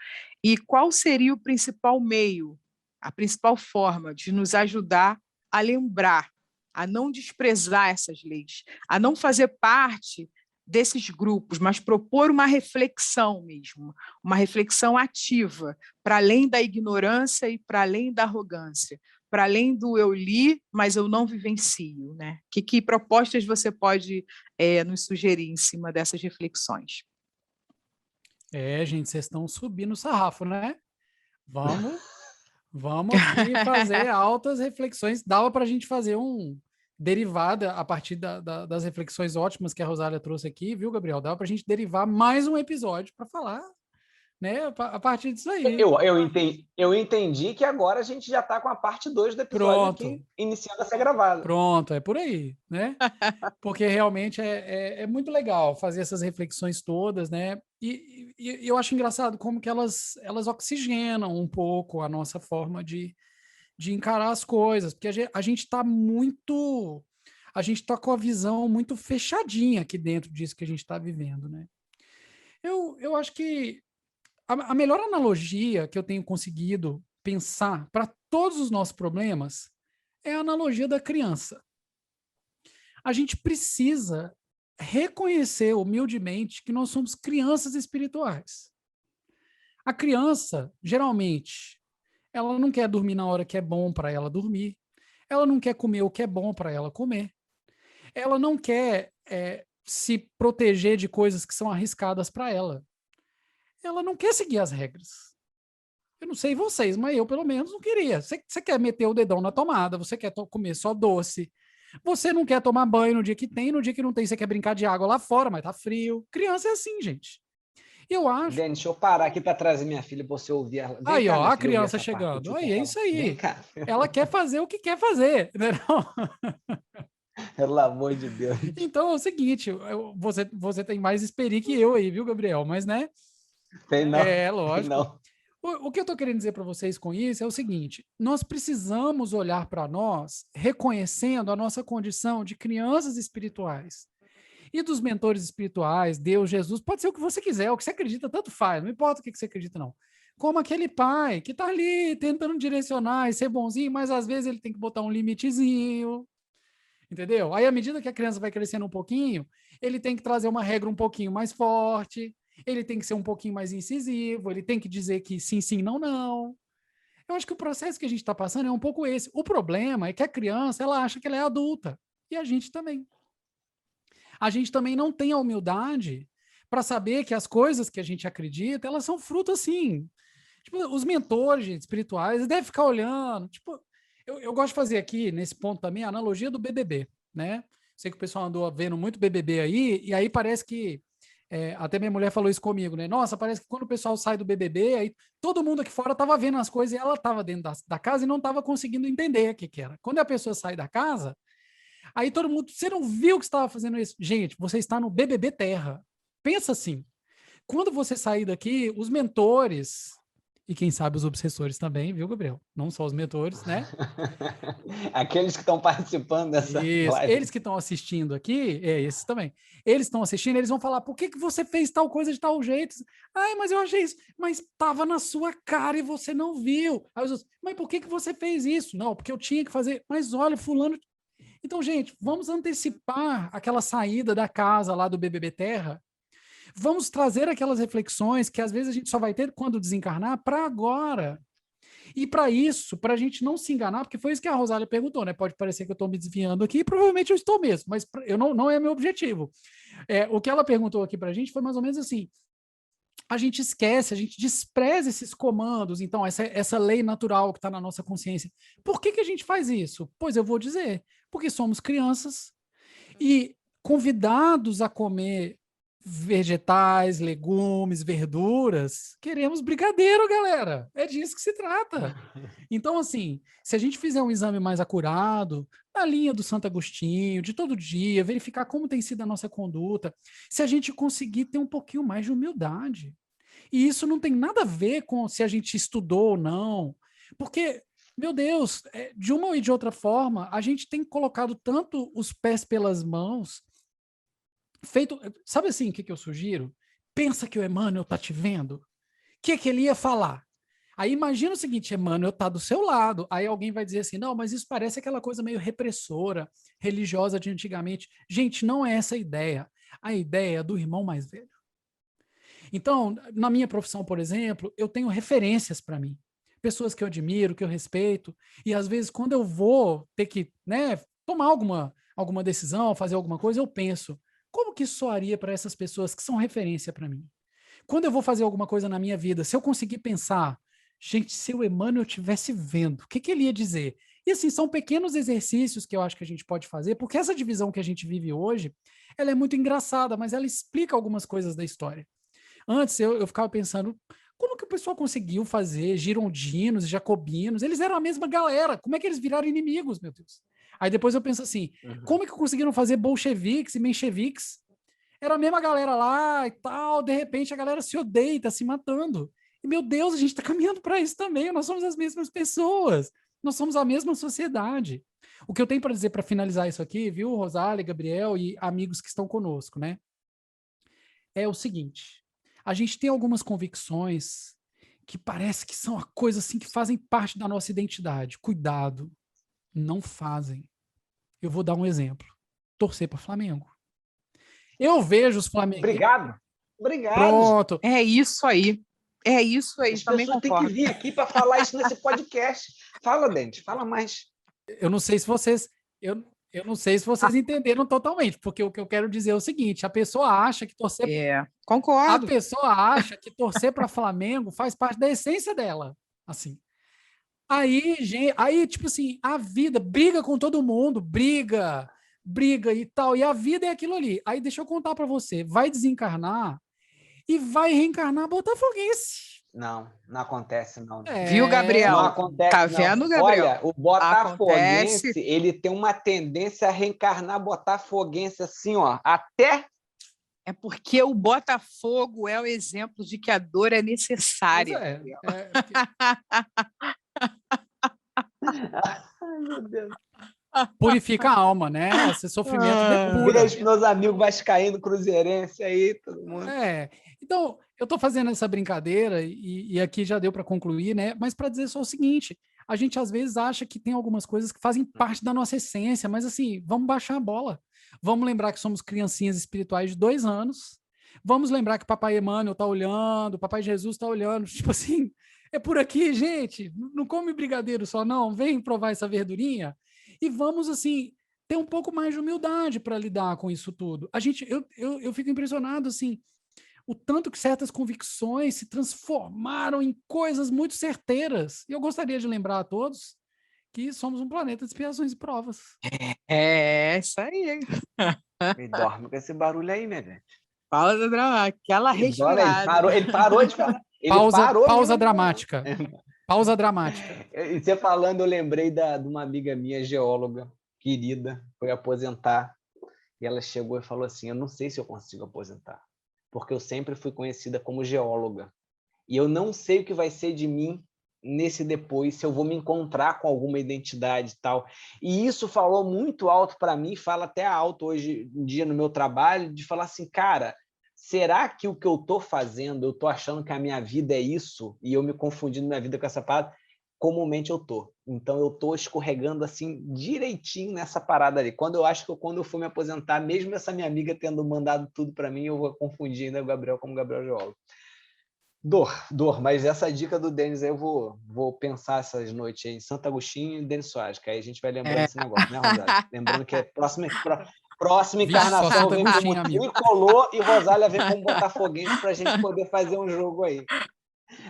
Speaker 1: E qual seria o principal meio, a principal forma de nos ajudar a lembrar, a não desprezar essas leis, a não fazer parte desses grupos, mas propor uma reflexão mesmo, uma reflexão ativa, para além da ignorância e para além da arrogância, para além do eu li, mas eu não vivencio, né? Que propostas você pode nos sugerir em cima dessas reflexões?
Speaker 3: Gente, vocês estão subindo o sarrafo, né? Vamos aqui fazer altas reflexões. Dava para a gente fazer um derivada a partir das reflexões ótimas que a Rosália trouxe aqui, viu, Gabriel? Dava para a gente derivar mais um episódio para falar, né, a partir disso aí.
Speaker 2: Eu entendi que agora a gente já está com a parte 2 do episódio aqui, iniciando a ser gravada.
Speaker 3: Pronto, é por aí, né? Porque realmente é muito legal fazer essas reflexões todas, né? E eu acho engraçado como que elas oxigenam um pouco a nossa forma de encarar as coisas, porque a gente está com a visão muito fechadinha aqui dentro disso que a gente está vivendo, né? Eu acho que a melhor analogia que eu tenho conseguido pensar para todos os nossos problemas é a analogia da criança. A gente precisa reconhecer humildemente que nós somos crianças espirituais. A criança, geralmente, ela não quer dormir na hora que é bom para ela dormir. Ela não quer comer o que é bom para ela comer. Ela não quer se proteger de coisas que são arriscadas para ela. Ela não quer seguir as regras. Eu não sei vocês, mas eu, pelo menos, não queria. Você quer meter o dedão na tomada, você quer comer só doce, você não quer tomar banho no dia que tem, no dia que não tem, você quer brincar de água lá fora, mas tá frio. Criança é assim, gente. Eu acho...
Speaker 2: Denis, deixa eu parar aqui para trazer minha filha para você ouvir ela.
Speaker 3: Aí, ó, a criança chegando. Aí, é isso aí. Ela quer fazer o que quer fazer, né?
Speaker 2: Pelo amor de Deus.
Speaker 3: Então, é o seguinte, você tem mais experiência que eu aí, viu, Gabriel? Mas, né?
Speaker 2: Tem não.
Speaker 3: Lógico.
Speaker 2: Não.
Speaker 3: O que eu estou querendo dizer para vocês com isso é o seguinte: nós precisamos olhar para nós reconhecendo a nossa condição de crianças espirituais e dos mentores espirituais, Deus, Jesus, pode ser o que você quiser, o que você acredita, tanto faz, não importa o que você acredita, não. Como aquele pai que está ali tentando direcionar e ser bonzinho, mas às vezes ele tem que botar um limitezinho, entendeu? Aí, à medida que a criança vai crescendo um pouquinho, ele tem que trazer uma regra um pouquinho mais forte, ele tem que ser um pouquinho mais incisivo, ele tem que dizer que sim, sim, não, não. Eu acho que o processo que a gente está passando é um pouco esse. O problema é que a criança, ela acha que ela é adulta, e a gente também. A gente também não tem a humildade para saber que as coisas que a gente acredita, elas são fruto, assim. Tipo, os mentores espirituais, eles devem ficar olhando. Tipo, eu gosto de fazer aqui, nesse ponto também, a analogia do BBB, né? Sei que o pessoal andou vendo muito BBB aí, e aí parece que até minha mulher falou isso comigo, né? Nossa, parece que quando o pessoal sai do BBB, aí todo mundo aqui fora estava vendo as coisas e ela estava dentro da casa e não estava conseguindo entender o que era. Quando a pessoa sai da casa, aí todo mundo, você não viu que estava fazendo isso? Gente, você está no BBB Terra. Pensa assim, quando você sair daqui, os mentores, e quem sabe os obsessores também, viu, Gabriel? Não só os mentores, né?
Speaker 2: Aqueles que estão participando dessa live.
Speaker 3: Eles que estão assistindo aqui, esses também. Eles estão assistindo, eles vão falar, por que você fez tal coisa de tal jeito? Ai, mas eu achei isso. Mas estava na sua cara e você não viu. Aí os outros, mas por que você fez isso? Não, porque eu tinha que fazer. Mas olha, fulano... Então, gente, vamos antecipar aquela saída da casa lá do BBB Terra, Vamos trazer aquelas reflexões que às vezes a gente só vai ter quando desencarnar para agora. E para isso, para a gente não se enganar, porque foi isso que a Rosália perguntou, né? Pode parecer que eu estou me desviando aqui, e provavelmente eu estou mesmo, mas eu não é meu objetivo. O que ela perguntou aqui para a gente foi mais ou menos assim: a gente esquece, a gente despreza esses comandos, então, essa lei natural que está na nossa consciência. Por que a gente faz isso? Pois eu vou dizer, porque somos crianças e convidados a comer vegetais, legumes, verduras, queremos brigadeiro, galera. É disso que se trata. Então, assim, se a gente fizer um exame mais acurado, na linha do Santo Agostinho, de todo dia, verificar como tem sido a nossa conduta, se a gente conseguir ter um pouquinho mais de humildade. E isso não tem nada a ver com se a gente estudou ou não, porque, meu Deus, de uma ou de outra forma, a gente tem colocado tanto os pés pelas mãos, feito, sabe assim, o que eu sugiro? Pensa que o Emmanuel tá te vendo. O que ele ia falar? Aí imagina o seguinte: Emmanuel tá do seu lado. Aí alguém vai dizer assim: não, mas isso parece aquela coisa meio repressora, religiosa de antigamente. Gente, não é essa a ideia. A ideia é do irmão mais velho. Então, na minha profissão, por exemplo, eu tenho referências para mim. Pessoas que eu admiro, que eu respeito. E às vezes, quando eu vou ter que, né, tomar alguma decisão, fazer alguma coisa, eu penso: como que isso soaria para essas pessoas que são referência para mim? Quando eu vou fazer alguma coisa na minha vida, se eu conseguir pensar, gente, se o Emmanuel estivesse vendo, o que ele ia dizer? E assim, são pequenos exercícios que eu acho que a gente pode fazer, porque essa divisão que a gente vive hoje, ela é muito engraçada, mas ela explica algumas coisas da história. Antes eu ficava pensando, como que o pessoal conseguiu fazer girondinos, jacobinos? Eles eram a mesma galera, como é que eles viraram inimigos, meu Deus? Aí depois eu penso assim, como é que conseguiram fazer bolcheviques e mencheviques? Era a mesma galera lá e tal, de repente a galera se odeia, tá se matando. E, meu Deus, a gente tá caminhando para isso também, nós somos as mesmas pessoas, nós somos a mesma sociedade. O que eu tenho para dizer para finalizar isso aqui, viu, Rosália, Gabriel e amigos que estão conosco, né? É o seguinte: a gente tem algumas convicções que parece que são a coisa assim que fazem parte da nossa identidade. Cuidado, não fazem. Eu vou dar um exemplo. Torcer para Flamengo. Eu vejo os flamenguistas.
Speaker 2: Obrigado. Obrigado.
Speaker 3: Pronto.
Speaker 1: É isso aí. É isso aí,
Speaker 2: As
Speaker 1: também
Speaker 2: pessoas têm
Speaker 1: concordo.
Speaker 2: que vir aqui para falar isso nesse podcast. Fala, Dente, fala mais.
Speaker 3: Eu não sei se vocês, eu não sei se vocês entenderam totalmente, porque o que eu quero dizer é o seguinte: a pessoa acha que torcer, a
Speaker 1: Concordo.
Speaker 3: pessoa acha que torcer para Flamengo faz parte da essência dela, assim. Aí, gente, aí, tipo assim, a vida briga com todo mundo, briga e tal, e a vida é aquilo ali. Aí deixa eu contar para você, vai desencarnar e vai reencarnar botafoguense.
Speaker 2: Não acontece, não.
Speaker 1: Viu, Gabriel?
Speaker 2: Não acontece,
Speaker 1: Tá
Speaker 2: não.
Speaker 1: vendo, Gabriel?
Speaker 2: Olha, o botafoguense,
Speaker 1: Acontece.
Speaker 2: ele tem uma tendência a reencarnar botafoguense assim, ó, até...
Speaker 1: É porque o Botafogo é o exemplo de que a dor é
Speaker 3: Pois
Speaker 1: necessária.
Speaker 2: Ai, meu Deus.
Speaker 3: Purifica a alma, né? Esse sofrimento depura.
Speaker 2: Beijo, meus amigos vascaíno, cruzeirense aí, todo mundo.
Speaker 3: Então, eu estou fazendo essa brincadeira e aqui já deu para concluir, né? Mas para dizer só o seguinte: a gente às vezes acha que tem algumas coisas que fazem parte da nossa essência, mas assim, vamos baixar a bola. Vamos lembrar que somos criancinhas espirituais de 2 anos. Vamos lembrar que Papai Emmanuel está olhando, Papai Jesus está olhando. Tipo assim, é por aqui, gente. Não come brigadeiro só, não. Vem provar essa verdurinha. E vamos, assim, ter um pouco mais de humildade para lidar com isso tudo. Eu fico impressionado, assim, o tanto que certas convicções se transformaram em coisas muito certeiras. E eu gostaria de lembrar a todos que somos um planeta de expiações e provas.
Speaker 1: É isso aí.
Speaker 2: Me dorme com esse barulho aí, né, gente?
Speaker 1: Pausa dramática, aquela respirada.
Speaker 2: Ele parou de falar.
Speaker 3: Pausa dramática. Pausa dramática.
Speaker 2: E você falando, eu lembrei de uma amiga minha, geóloga, querida, foi aposentar. E ela chegou e falou assim: eu não sei se eu consigo aposentar, porque eu sempre fui conhecida como geóloga. E eu não sei o que vai ser de mim nesse depois, se eu vou me encontrar com alguma identidade e tal. E isso falou muito alto para mim, fala até alto hoje em dia no meu trabalho, de falar assim, cara, será que o que eu estou fazendo, eu estou achando que a minha vida é isso, e eu me confundindo minha vida com essa palavra, comumente eu tô. Então eu tô escorregando assim direitinho nessa parada ali. Quando eu for me aposentar, mesmo essa minha amiga tendo mandado tudo para mim, eu vou confundir ainda o Gabriel como Gabriel Geólogo. Dor, mas essa dica do Denis aí eu vou pensar essas noites aí, Santo Agostinho e Denis Soares, que aí a gente vai lembrando esse negócio, né, Rosália? Lembrando que é próxima
Speaker 3: Vixe, só
Speaker 2: encarnação
Speaker 3: Santo
Speaker 2: vem
Speaker 3: Agostinho,
Speaker 2: como
Speaker 3: amigo.
Speaker 2: tricolor e Rosália vem como botafoguense para a gente poder fazer um jogo aí.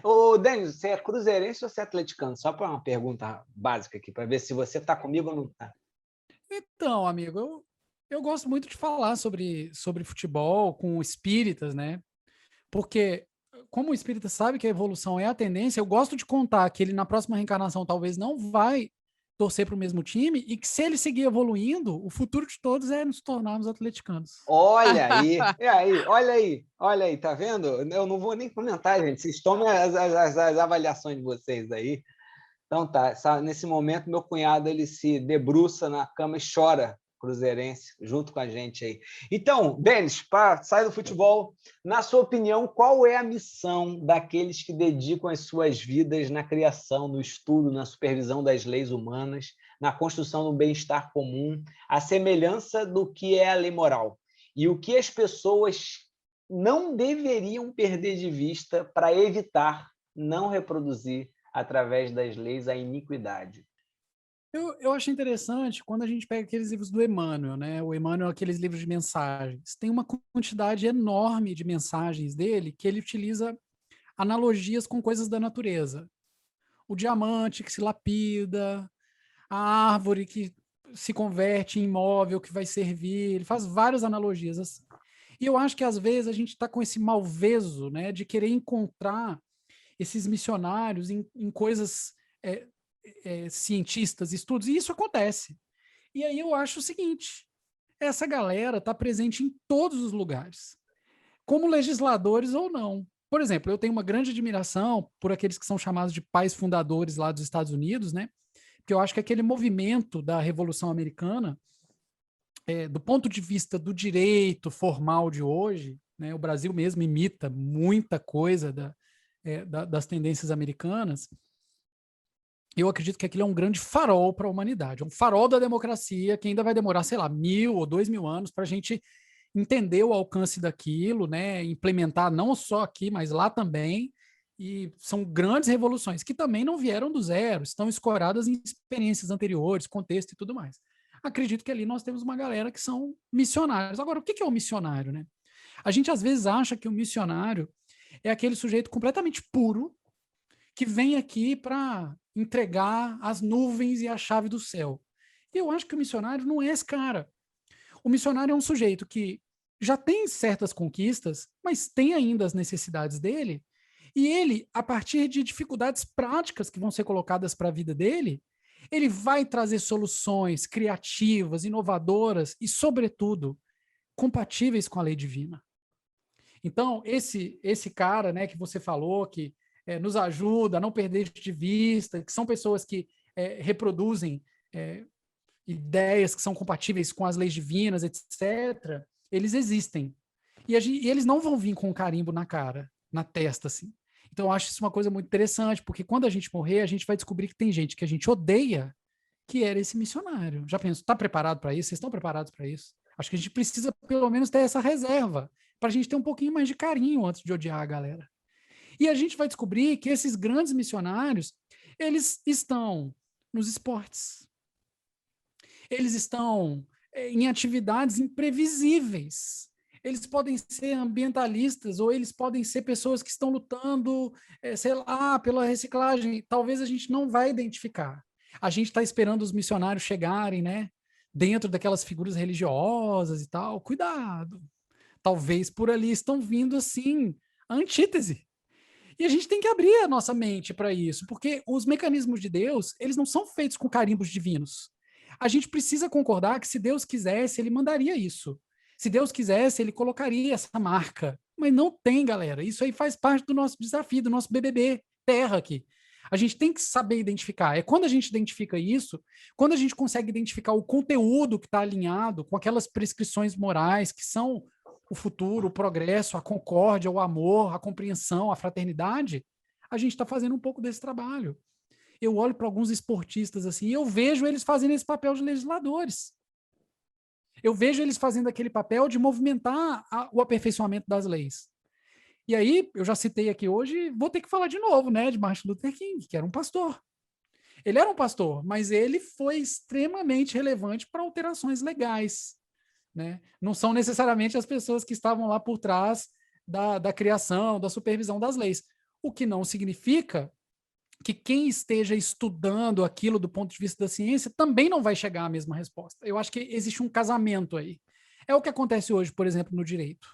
Speaker 2: Ô, Denis, você é cruzeirense ou você é atleticano? Só para uma pergunta básica aqui, para ver se você está comigo ou não está.
Speaker 3: Então, amigo, eu gosto muito de falar sobre futebol com espíritas, né? Porque, como o espírita sabe que a evolução é a tendência, eu gosto de contar que ele, na próxima reencarnação, talvez não vai torcer para o mesmo time e que, se ele seguir evoluindo, o futuro de todos é nos tornarmos atleticanos.
Speaker 2: Olha aí, olha aí, tá vendo? Eu não vou nem comentar, gente. Vocês tomem as avaliações de vocês aí. Então tá, nesse momento meu cunhado ele se debruça na cama e chora, cruzeirense, junto com a gente aí. Então, Denis, sai do futebol, na sua opinião, qual é a missão daqueles que dedicam as suas vidas na criação, no estudo, na supervisão das leis humanas, na construção do bem-estar comum, a semelhança do que é a lei moral? E o que as pessoas não deveriam perder de vista para evitar não reproduzir através das leis a iniquidade?
Speaker 3: Eu acho interessante quando a gente pega aqueles livros do Emmanuel, né? O Emmanuel, aqueles livros de mensagens. Tem uma quantidade enorme de mensagens dele que ele utiliza analogias com coisas da natureza. O diamante que se lapida, a árvore que se converte em imóvel que vai servir. Ele faz várias analogias assim. E eu acho que às vezes a gente está com esse malveso, né, de querer encontrar esses missionários em coisas cientistas, estudos, e isso acontece. E aí eu acho o seguinte, essa galera está presente em todos os lugares, como legisladores ou não. Por exemplo, eu tenho uma grande admiração por aqueles que são chamados de pais fundadores lá dos Estados Unidos, né? Porque eu acho que aquele movimento da Revolução Americana, do ponto de vista do direito formal de hoje, né, o Brasil mesmo imita muita coisa das tendências americanas. Eu acredito que aquilo é um grande farol para a humanidade, um farol da democracia que ainda vai demorar, sei lá, 1.000 ou 2.000 anos para a gente entender o alcance daquilo, né? Implementar não só aqui, mas lá também. E são grandes revoluções que também não vieram do zero, estão escoradas em experiências anteriores, contexto e tudo mais. Acredito que ali nós temos uma galera que são missionários. Agora, o que é um missionário, né? A gente às vezes acha que o missionário é aquele sujeito completamente puro que vem aqui para entregar as nuvens e a chave do céu. E eu acho que o missionário não é esse cara. O missionário é um sujeito que já tem certas conquistas, mas tem ainda as necessidades dele, e ele, a partir de dificuldades práticas que vão ser colocadas para a vida dele, ele vai trazer soluções criativas, inovadoras e, sobretudo, compatíveis com a lei divina. Então, esse cara, né, que você falou, que nos ajuda a não perder de vista, que são pessoas que reproduzem ideias que são compatíveis com as leis divinas, etc., eles existem. E eles não vão vir com um carimbo na cara, na testa, assim. Então, eu acho isso uma coisa muito interessante, porque quando a gente morrer, a gente vai descobrir que tem gente que a gente odeia, que era esse missionário. Já pensou, está preparado para isso? Vocês estão preparados para isso? Acho que a gente precisa, pelo menos, ter essa reserva, para a gente ter um pouquinho mais de carinho antes de odiar a galera. E a gente vai descobrir que esses grandes missionários, eles estão nos esportes. Eles estão em atividades imprevisíveis. Eles podem ser ambientalistas ou eles podem ser pessoas que estão lutando, sei lá, pela reciclagem. Talvez a gente não vai identificar. A gente está esperando os missionários chegarem, né? Dentro daquelas figuras religiosas e tal. Cuidado. Talvez por ali estão vindo, assim, a antítese. E a gente tem que abrir a nossa mente para isso, porque os mecanismos de Deus, eles não são feitos com carimbos divinos. A gente precisa concordar que se Deus quisesse, ele mandaria isso. Se Deus quisesse, ele colocaria essa marca. Mas não tem, galera. Isso aí faz parte do nosso desafio, do nosso BBB terra aqui. A gente tem que saber identificar. É quando a gente identifica isso, quando a gente consegue identificar o conteúdo que está alinhado com aquelas prescrições morais que são o futuro, o progresso, a concórdia, o amor, a compreensão, a fraternidade, a gente está fazendo um pouco desse trabalho. eu olho para alguns esportistas assim, e eu vejo eles fazendo esse papel de legisladores. Eu vejo eles fazendo aquele papel de movimentar o aperfeiçoamento das leis. E aí, eu já citei aqui hoje, vou ter que falar de novo, né, de Martin Luther King, que era um pastor. Ele era um pastor, mas ele foi extremamente relevante para alterações legais, né? Não são necessariamente as pessoas que estavam lá por trás da criação, da supervisão das leis. O que não significa que quem esteja estudando aquilo do ponto de vista da ciência também não vai chegar à mesma resposta. Eu acho que existe um casamento aí. É o que acontece hoje, por exemplo, no direito.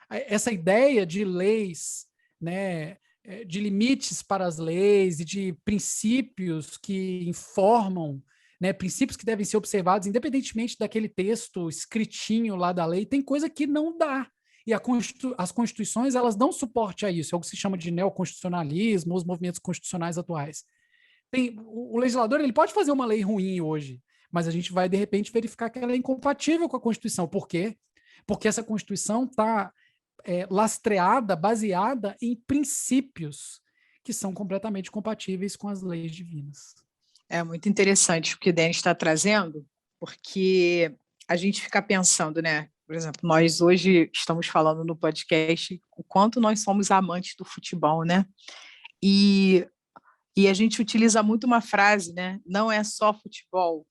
Speaker 3: Essa ideia de leis, né, de limites para as leis e de princípios que informam, né, princípios que devem ser observados, independentemente daquele texto escritinho lá da lei, tem coisa que não dá. E as constituições, elas dão suporte a isso, é o que se chama de neoconstitucionalismo, os movimentos constitucionais atuais. O legislador, ele pode fazer uma lei ruim hoje, mas a gente vai, de repente, verificar que ela é incompatível com a Constituição. Por quê? Porque essa Constituição está lastreada, baseada em princípios que são completamente compatíveis com as leis divinas.
Speaker 1: É muito interessante o que o Denis está trazendo, porque a gente fica pensando, né? Por exemplo, nós hoje estamos falando no podcast o quanto nós somos amantes do futebol, né? E a gente utiliza muito uma frase, né? Não é só futebol,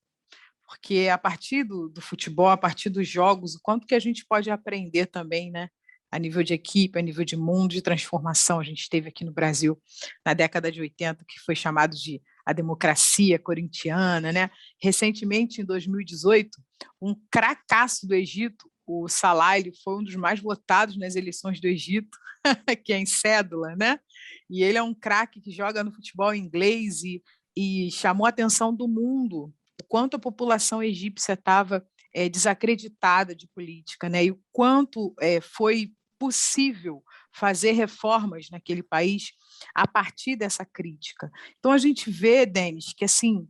Speaker 1: porque a partir do futebol, a partir dos jogos, o quanto que a gente pode aprender também, né? A nível de equipe, a nível de mundo, de transformação. A gente teve aqui no Brasil, na década de 80, que foi chamado de a democracia corintiana, né? Recentemente, em 2018, um cracaço do Egito, o Salah, ele foi um dos mais votados nas eleições do Egito, que é em cédula, né? E ele é um craque que joga no futebol inglês e chamou a atenção do mundo, o quanto a população egípcia estava desacreditada de política, né? E o quanto foi possível fazer reformas naquele país a partir dessa crítica. Então, a gente vê, Denis, que assim,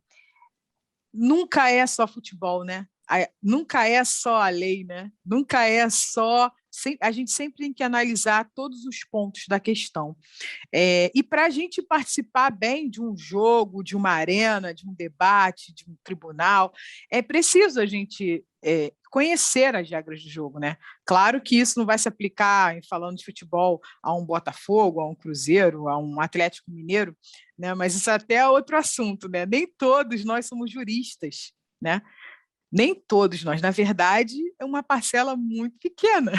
Speaker 1: nunca é só futebol, né? Nunca é só a lei, né? Nunca é só... A gente sempre tem que analisar todos os pontos da questão. E para a gente participar bem de um jogo, de uma arena, de um debate, de um tribunal, é preciso a gente conhecer as regras do jogo, né? Claro que isso não vai se aplicar, falando de futebol, a um Botafogo, a um Cruzeiro, a um Atlético Mineiro, né? Mas isso até é outro assunto, né? Nem todos nós somos juristas, né? Nem todos nós, na verdade, é uma parcela muito pequena.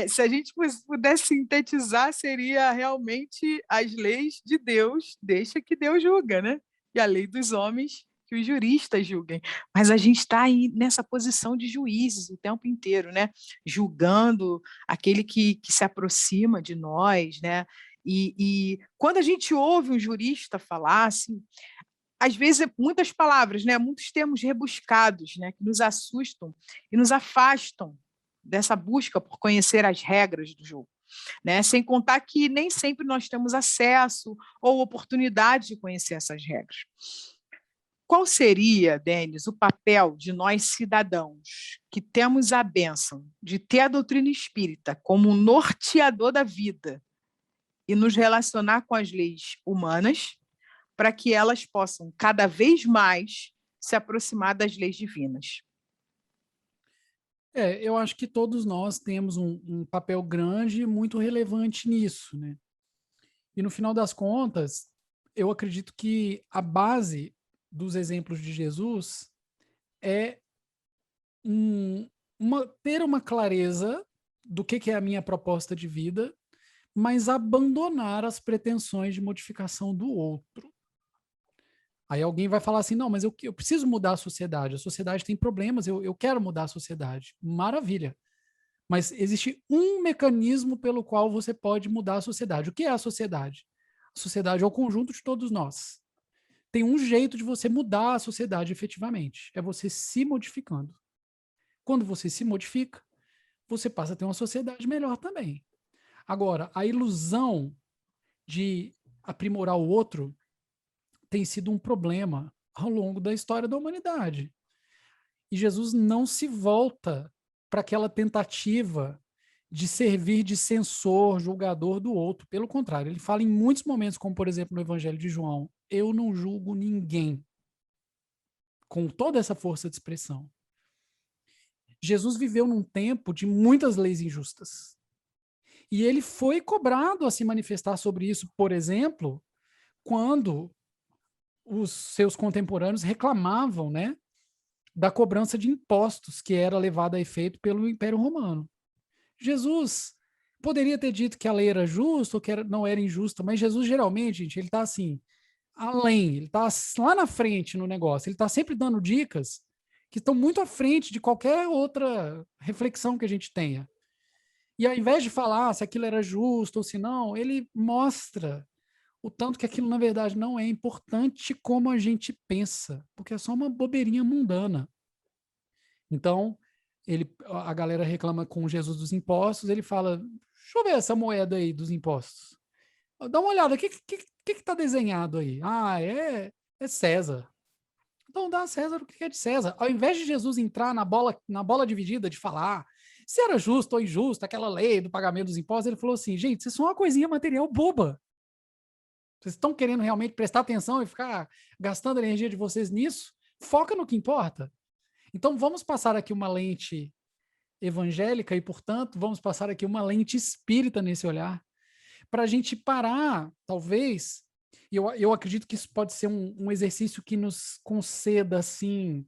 Speaker 1: Se a gente pudesse sintetizar, seria realmente as leis de Deus, deixa que Deus julga, né? E a lei dos homens, que os juristas julguem. Mas a gente está aí nessa posição de juízes o tempo inteiro, né? Julgando aquele que se aproxima de nós, né? E quando a gente ouve um jurista falar assim, às vezes, muitas palavras, né? Muitos termos rebuscados, né? Que nos assustam e nos afastam dessa busca por conhecer as regras do jogo, né? Sem contar que nem sempre nós temos acesso ou oportunidade de conhecer essas regras. Qual seria, Denis, o papel de nós cidadãos que temos a bênção de ter a doutrina espírita como um norteador da vida e nos relacionar com as leis humanas, para que elas possam cada vez mais se aproximar das leis divinas?
Speaker 3: Eu acho que todos nós temos um papel grande e muito relevante nisso, né? E no final das contas, eu acredito que a base dos exemplos de Jesus é ter uma clareza do que é a minha proposta de vida, mas abandonar as pretensões de modificação do outro. Aí alguém vai falar assim, não, mas eu preciso mudar a sociedade tem problemas, eu quero mudar a sociedade. Maravilha. Mas existe um mecanismo pelo qual você pode mudar a sociedade. O que é a sociedade? A sociedade é o conjunto de todos nós. Tem um jeito de você mudar a sociedade efetivamente, é você se modificando. Quando você se modifica, você passa a ter uma sociedade melhor também. Agora, a ilusão de aprimorar o outro tem sido um problema ao longo da história da humanidade. E Jesus não se volta para aquela tentativa de servir de censor, julgador do outro. Pelo contrário, ele fala em muitos momentos, como por exemplo no Evangelho de João, eu não julgo ninguém com toda essa força de expressão. Jesus viveu num tempo de muitas leis injustas. E ele foi cobrado a se manifestar sobre isso, por exemplo, quando os seus contemporâneos reclamavam, né, da cobrança de impostos que era levada a efeito pelo Império Romano. Jesus poderia ter dito que a lei era justa ou que não era injusta, mas Jesus geralmente, gente, ele está assim, além, ele está lá na frente no negócio, ele está sempre dando dicas que estão muito à frente de qualquer outra reflexão que a gente tenha. E ao invés de falar se aquilo era justo ou se não, ele mostra o tanto que aquilo, na verdade, não é importante como a gente pensa, porque é só uma bobeirinha mundana. Então, a galera reclama com Jesus dos impostos, ele fala, deixa eu ver essa moeda aí dos impostos. Dá uma olhada, o que está desenhado aí? Ah, é César. Então dá a César o que é de César. Ao invés de Jesus entrar na bola dividida de falar se era justo ou injusto aquela lei do pagamento dos impostos, ele falou assim, gente, isso é uma coisinha material boba. Vocês estão querendo realmente prestar atenção e ficar gastando a energia de vocês nisso? Foca no que importa. Então vamos passar aqui uma lente evangélica e, portanto, vamos passar aqui uma lente espírita nesse olhar, para a gente parar, talvez, e eu acredito que isso pode ser um exercício que nos conceda, assim,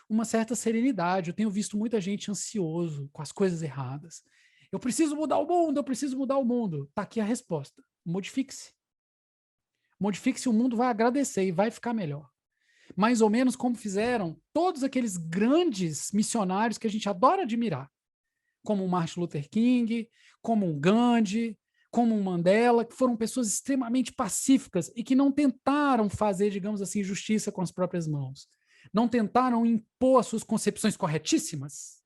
Speaker 3: uma certa serenidade. Eu tenho visto muita gente ansioso com as coisas erradas. Eu preciso mudar o mundo, eu preciso mudar o mundo. Está aqui a resposta. Modifique-se. Modifique-se, o mundo vai agradecer e vai ficar melhor. Mais ou menos como fizeram todos aqueles grandes missionários que a gente adora admirar, como o Martin Luther King, como o Gandhi, como o Mandela, que foram pessoas extremamente pacíficas e que não tentaram fazer, digamos assim, justiça com as próprias mãos. Não tentaram impor as suas concepções corretíssimas.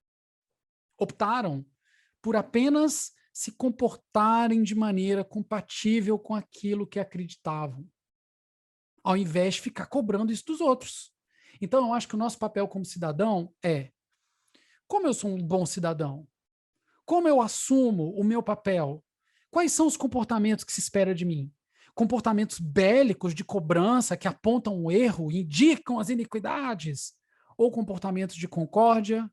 Speaker 3: Optaram por apenas se comportarem de maneira compatível com aquilo que acreditavam, ao invés de ficar cobrando isso dos outros. Então, eu acho que o nosso papel como cidadão é: como eu sou um bom cidadão? Como eu assumo o meu papel? Quais são os comportamentos que se espera de mim? Comportamentos bélicos de cobrança que apontam o erro, indicam as iniquidades? Ou comportamentos de concórdia,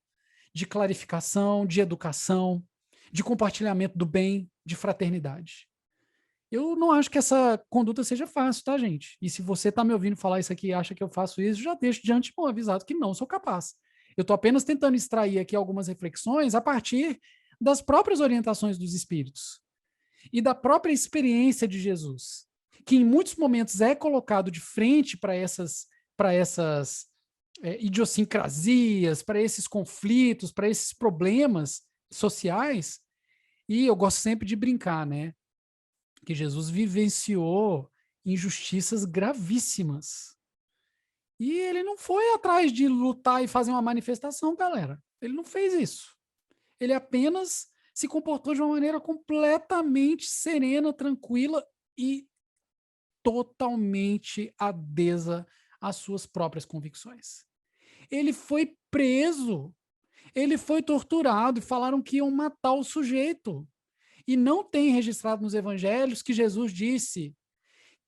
Speaker 3: de clarificação, de educação, de compartilhamento do bem, de fraternidade? Eu não acho que essa conduta seja fácil, tá, gente? E se você está me ouvindo falar isso aqui e acha que eu faço isso, já deixo de antemão avisado que não sou capaz. Eu estou apenas tentando extrair aqui algumas reflexões a partir das próprias orientações dos espíritos e da própria experiência de Jesus, que em muitos momentos é colocado de frente para essas idiosincrasias, para esses conflitos, para esses problemas sociais. E eu gosto sempre de brincar, né? Que Jesus vivenciou injustiças gravíssimas. E ele não foi atrás de lutar e fazer uma manifestação, galera. Ele não fez isso. Ele apenas se comportou de uma maneira completamente serena, tranquila e totalmente adesa às suas próprias convicções. Ele foi preso, ele foi torturado e falaram que iam matar o sujeito. E não tem registrado nos evangelhos que Jesus disse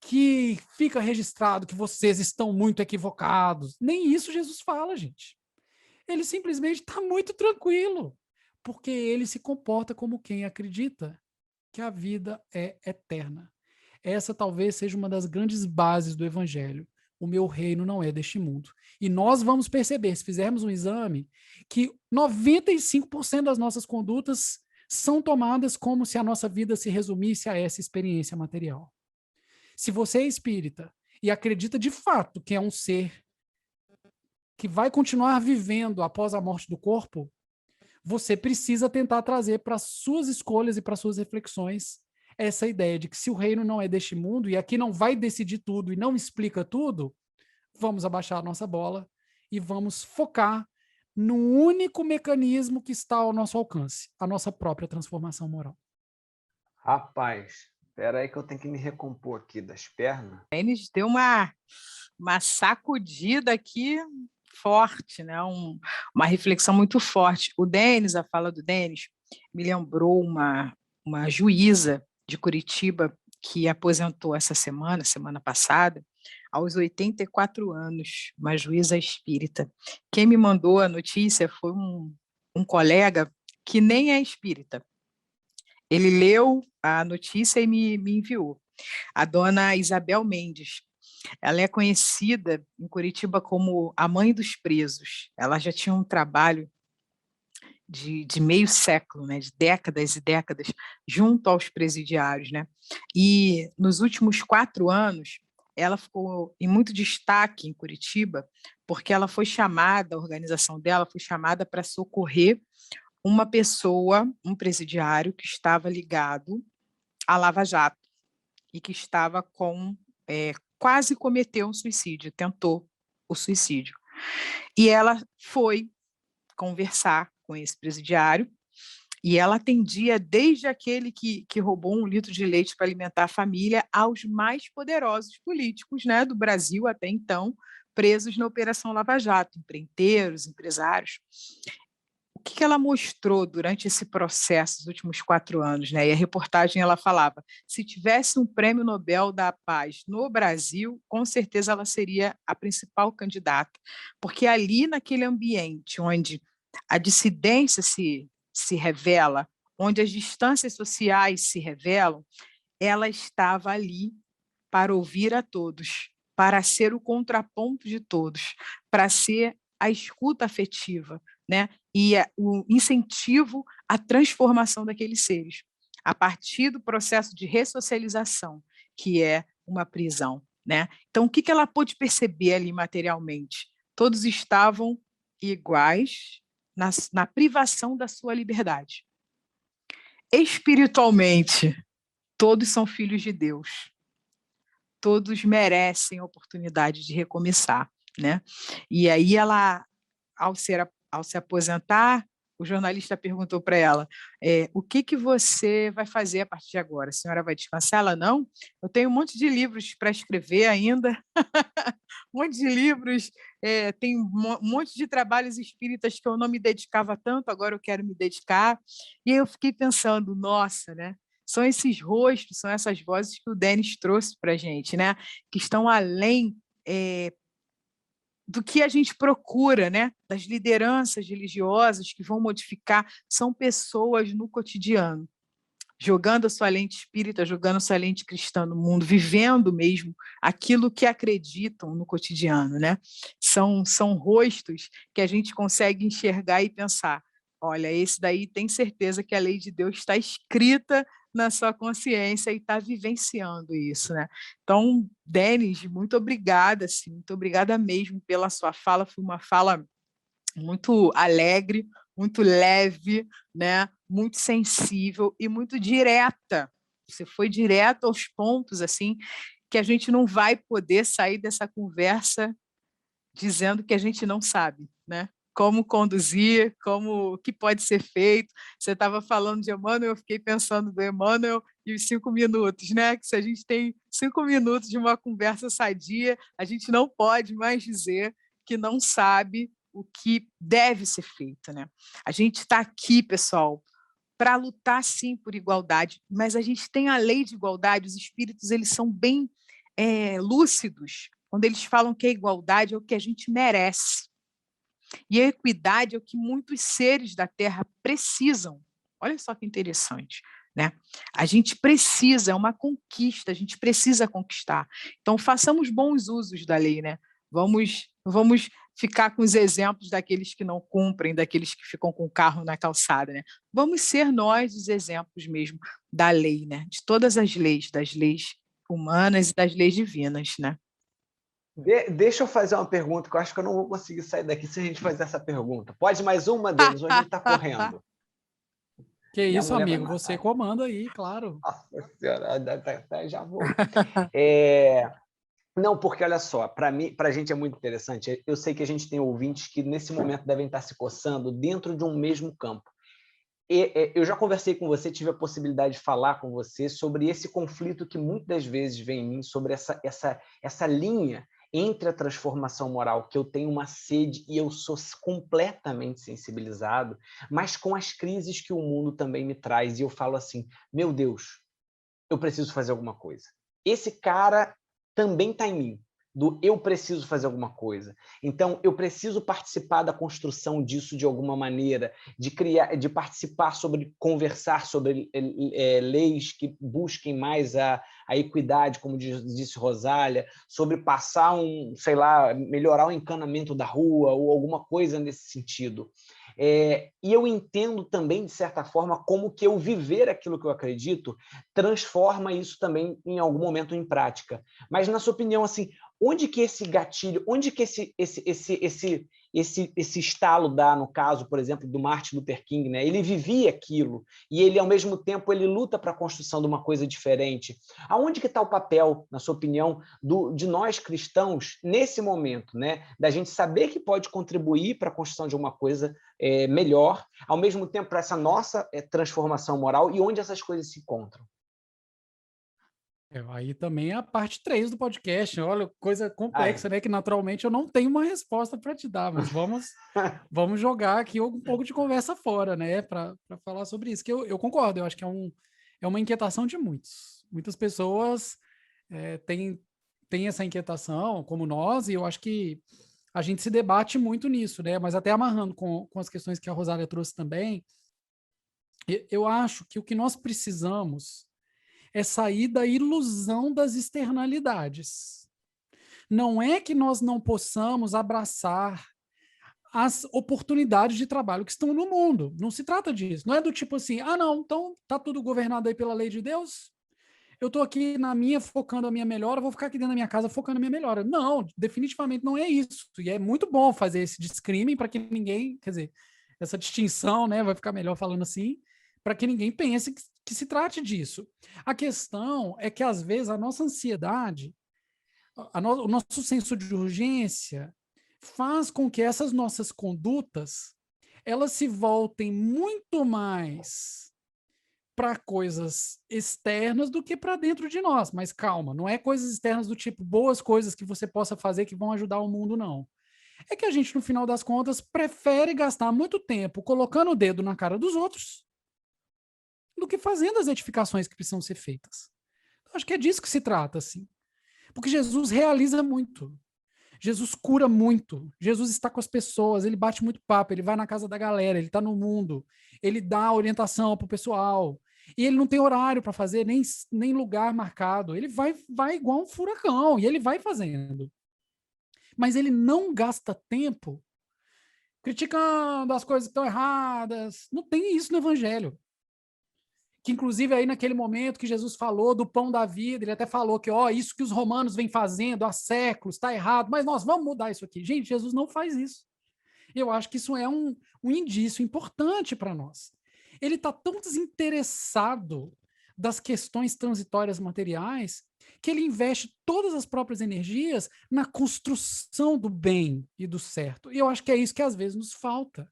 Speaker 3: que fica registrado que vocês estão muito equivocados. Nem isso Jesus fala, gente. Ele simplesmente está muito tranquilo, porque ele se comporta como quem acredita que a vida é eterna. Essa talvez seja uma das grandes bases do evangelho. O meu reino não é deste mundo. E nós vamos perceber, se fizermos um exame, que 95% das nossas condutas são tomadas como se a nossa vida se resumisse a essa experiência material. Se você é espírita e acredita de fato que é um ser que vai continuar vivendo após a morte do corpo, você precisa tentar trazer para suas escolhas e para suas reflexões essa ideia de que se o reino não é deste mundo e aqui não vai decidir tudo e não explica tudo, vamos abaixar a nossa bola e vamos focar no único mecanismo que está ao nosso alcance, a nossa própria transformação moral.
Speaker 2: Rapaz, espera aí que eu tenho que me recompor aqui das pernas.
Speaker 1: Denis deu uma sacudida aqui forte, né? Uma reflexão muito forte. O Denis, a fala do Denis, me lembrou uma juíza de Curitiba que aposentou essa semana passada, aos 84 anos, uma juíza espírita. Quem me mandou a notícia foi um colega que nem é espírita. Ele leu a notícia e me enviou. A dona Isabel Mendes. Ela é conhecida em Curitiba como a mãe dos presos. Ela já tinha um trabalho de meio século, né, de décadas e décadas, junto aos presidiários, né? E nos últimos 4 anos, ela ficou em muito destaque em Curitiba, porque ela foi chamada, a organização dela foi chamada para socorrer uma pessoa, um presidiário que estava ligado à Lava Jato e que estava quase cometeu um suicídio, tentou o suicídio. E ela foi conversar com esse presidiário, e ela atendia desde aquele que roubou 1 litro de leite para alimentar a família, aos mais poderosos políticos, né, do Brasil até então, presos na Operação Lava Jato, empreiteiros, empresários. O que ela mostrou durante esse processo, os últimos 4 anos, né? E a reportagem ela falava: se tivesse um prêmio Nobel da Paz no Brasil, com certeza ela seria a principal candidata, porque ali naquele ambiente onde a dissidência se revela, onde as distâncias sociais se revelam, ela estava ali para ouvir a todos, para ser o contraponto de todos, para ser a escuta afetiva, né? E o incentivo à transformação daqueles seres, a partir do processo de ressocialização, que é uma prisão, né? Então, o que ela pôde perceber ali materialmente? Todos estavam iguais na privação da sua liberdade. Espiritualmente, todos são filhos de Deus. Todos merecem a oportunidade de recomeçar, né? E aí ela, ao se aposentar, o jornalista perguntou para ela, o que você vai fazer a partir de agora? A senhora vai descansar? Ela, não, eu tenho um monte de livros para escrever ainda, um monte de livros, tem um monte de trabalhos espíritas que eu não me dedicava tanto, agora eu quero me dedicar. E aí eu fiquei pensando, nossa, né? São esses rostos, são essas vozes que o Denis trouxe para a gente, né? Que estão além do que a gente procura, né? Das lideranças religiosas que vão modificar, são pessoas no cotidiano, jogando a sua lente espírita, jogando a sua lente cristã no mundo, vivendo mesmo aquilo que acreditam no cotidiano, né? São rostos que a gente consegue enxergar e pensar, olha, esse daí tem certeza que a lei de Deus está escrita na sua consciência e está vivenciando isso, né? Então, Denis, muito obrigada, assim, muito obrigada mesmo pela sua fala, foi uma fala muito alegre, muito leve, né? Muito sensível e muito direta. Você foi direto aos pontos, assim, que a gente não vai poder sair dessa conversa dizendo que a gente não sabe, né? Como conduzir, o que pode ser feito. Você estava falando de Emmanuel, eu fiquei pensando do Emmanuel e os 5 minutos, né? Que se a gente tem 5 minutos de uma conversa sadia, a gente não pode mais dizer que não sabe o que deve ser feito, né? A gente está aqui, pessoal, para lutar sim por igualdade, mas a gente tem a lei de igualdade, os espíritos eles são bem lúcidos quando eles falam que a igualdade é o que a gente merece. E a equidade é o que muitos seres da Terra precisam. Olha só que interessante, né? A gente precisa, é uma conquista, a gente precisa conquistar. Então, façamos bons usos da lei, né? Vamos ficar com os exemplos daqueles que não cumprem, daqueles que ficam com o carro na calçada, né? Vamos ser nós os exemplos mesmo da lei, né? De todas as leis, das leis humanas e das leis divinas, né?
Speaker 2: Deixa eu fazer uma pergunta, que eu acho que eu não vou conseguir sair daqui se a gente fazer essa pergunta. Pode mais uma, Denis, ou a gente está correndo?
Speaker 3: Que
Speaker 2: Minha
Speaker 3: isso,
Speaker 2: mulher vai
Speaker 3: amigo, você
Speaker 2: matar.
Speaker 3: comanda aí, claro.
Speaker 2: Nossa senhora, já vou. Não, porque olha só, para mim, para a gente é muito interessante. Eu sei que a gente tem ouvintes que nesse momento devem estar se coçando dentro de um mesmo campo. Eu já conversei com você, tive a possibilidade de falar com você sobre esse conflito que muitas das vezes vem em mim, sobre essa linha entre a transformação moral, que eu tenho uma sede e eu sou completamente sensibilizado, mas com as crises que o mundo também me traz. E eu falo assim, meu Deus, eu preciso fazer alguma coisa. Esse cara também está em mim. do eu preciso fazer alguma coisa. Então, eu preciso participar da construção disso de alguma maneira, de participar sobre, conversar sobre leis que busquem mais a equidade, como disse Rosália, sobre passar sei lá, melhorar o encanamento da rua ou alguma coisa nesse sentido. E eu entendo também, de certa forma, como que eu viver aquilo que eu acredito transforma isso também, em algum momento, em prática. Mas, na sua opinião, assim, onde que esse gatilho, onde que esse estalo dá, no caso, por exemplo, do Martin Luther King, né? Ele vivia aquilo e ele, ao mesmo tempo, ele luta para a construção de uma coisa diferente. Aonde que está o papel, na sua opinião, de nós cristãos nesse momento, né? Da gente saber que pode contribuir para a construção de uma coisa melhor, ao mesmo tempo para essa nossa transformação moral, e onde essas coisas se encontram?
Speaker 3: Aí também é a parte 3 do podcast. Olha, coisa complexa, né? Que naturalmente eu não tenho uma resposta para te dar, mas vamos jogar aqui um pouco de conversa fora, né? Para falar sobre isso. Que eu concordo, eu acho que é uma inquietação de muitos. Muitas pessoas têm essa inquietação, como nós, e eu acho que a gente se debate muito nisso, né? Mas até amarrando com as questões que a Rosália trouxe também, eu acho que o que nós precisamos é sair da ilusão das externalidades. Não é que nós não possamos abraçar as oportunidades de trabalho que estão no mundo. Não se trata disso. Não é do tipo assim, não, então tá tudo governado aí pela lei de Deus, eu estou aqui na minha, focando a minha melhora, vou ficar aqui dentro da minha casa focando a minha melhora. Não, definitivamente não é isso. E é muito bom fazer esse discrimen para que ninguém, quer dizer, essa distinção, né, vai ficar melhor falando assim, para que ninguém pense que se trate disso. A questão é que, às vezes, a nossa ansiedade, o nosso senso de urgência faz com que essas nossas condutas elas se voltem muito mais para coisas externas do que para dentro de nós. Mas calma, não é coisas externas do tipo boas coisas que você possa fazer que vão ajudar o mundo, não. É que a gente, no final das contas, prefere gastar muito tempo colocando o dedo na cara dos outros do que fazendo as edificações que precisam ser feitas. Então, acho que é disso que se trata, assim. Porque Jesus realiza muito. Jesus cura muito. Jesus está com as pessoas, ele bate muito papo, ele vai na casa da galera, ele está no mundo, ele dá orientação para o pessoal. E ele não tem horário para fazer, nem lugar marcado. Ele vai igual um furacão, e ele vai fazendo. Mas ele não gasta tempo criticando as coisas que estão erradas. Não tem isso no evangelho. Que inclusive aí naquele momento que Jesus falou do pão da vida, ele até falou que isso que os romanos vêm fazendo há séculos está errado, mas nós vamos mudar isso aqui. Gente, Jesus não faz isso. Eu acho que isso é um indício importante para nós. Ele está tão desinteressado das questões transitórias materiais que ele investe todas as próprias energias na construção do bem e do certo. E eu acho que é isso que às vezes nos falta.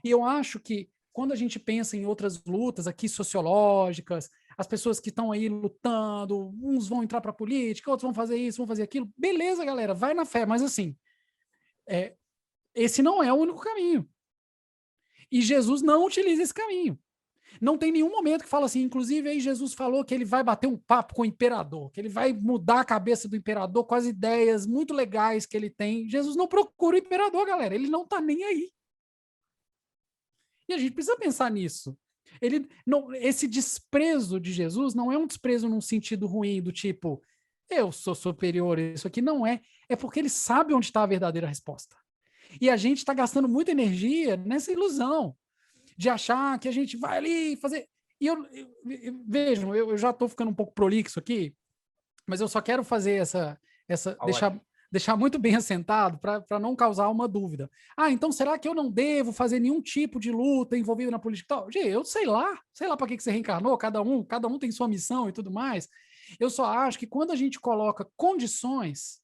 Speaker 3: E eu acho que quando a gente pensa em outras lutas aqui sociológicas, as pessoas que estão aí lutando, uns vão entrar para a política, outros vão fazer isso, vão fazer aquilo. Beleza, galera, vai na fé, mas assim, esse não é o único caminho. E Jesus não utiliza esse caminho. Não tem nenhum momento que fala assim, inclusive aí Jesus falou que ele vai bater um papo com o imperador, que ele vai mudar a cabeça do imperador com as ideias muito legais que ele tem. Jesus não procura o imperador, galera, ele não tá nem aí. E a gente precisa pensar nisso. Esse desprezo de Jesus não é um desprezo num sentido ruim, do tipo, eu sou superior, isso aqui não é. É porque ele sabe onde está a verdadeira resposta. E a gente está gastando muita energia nessa ilusão de achar que a gente vai ali fazer... E vejam, eu já estou ficando um pouco prolixo aqui, mas eu só quero fazer deixar muito bem assentado para não causar uma dúvida. Então será que eu não devo fazer nenhum tipo de luta envolvida na política? Gente, eu sei lá para que você reencarnou, cada um tem sua missão e tudo mais. Eu só acho que quando a gente coloca condições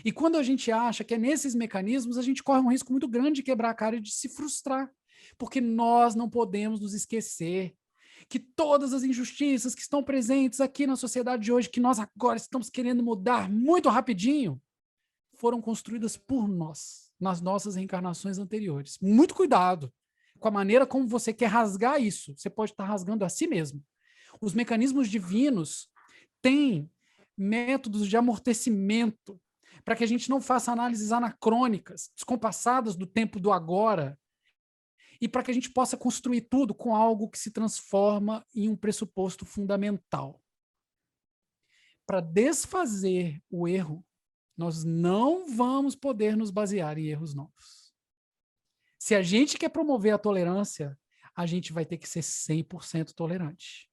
Speaker 3: e quando a gente acha que é nesses mecanismos, a gente corre um risco muito grande de quebrar a cara e de se frustrar, porque nós não podemos nos esquecer que todas as injustiças que estão presentes aqui na sociedade de hoje, que nós agora estamos querendo mudar muito rapidinho, foram construídas por nós, nas nossas reencarnações anteriores. Muito cuidado com a maneira como você quer rasgar isso. Você pode estar rasgando a si mesmo. Os mecanismos divinos têm métodos de amortecimento, para que a gente não faça análises anacrônicas, descompassadas do tempo do agora, e para que a gente possa construir tudo com algo que se transforma em um pressuposto fundamental. Para desfazer o erro, nós não vamos poder nos basear em erros novos. Se a gente quer promover a tolerância, a gente vai ter que ser 100% tolerante.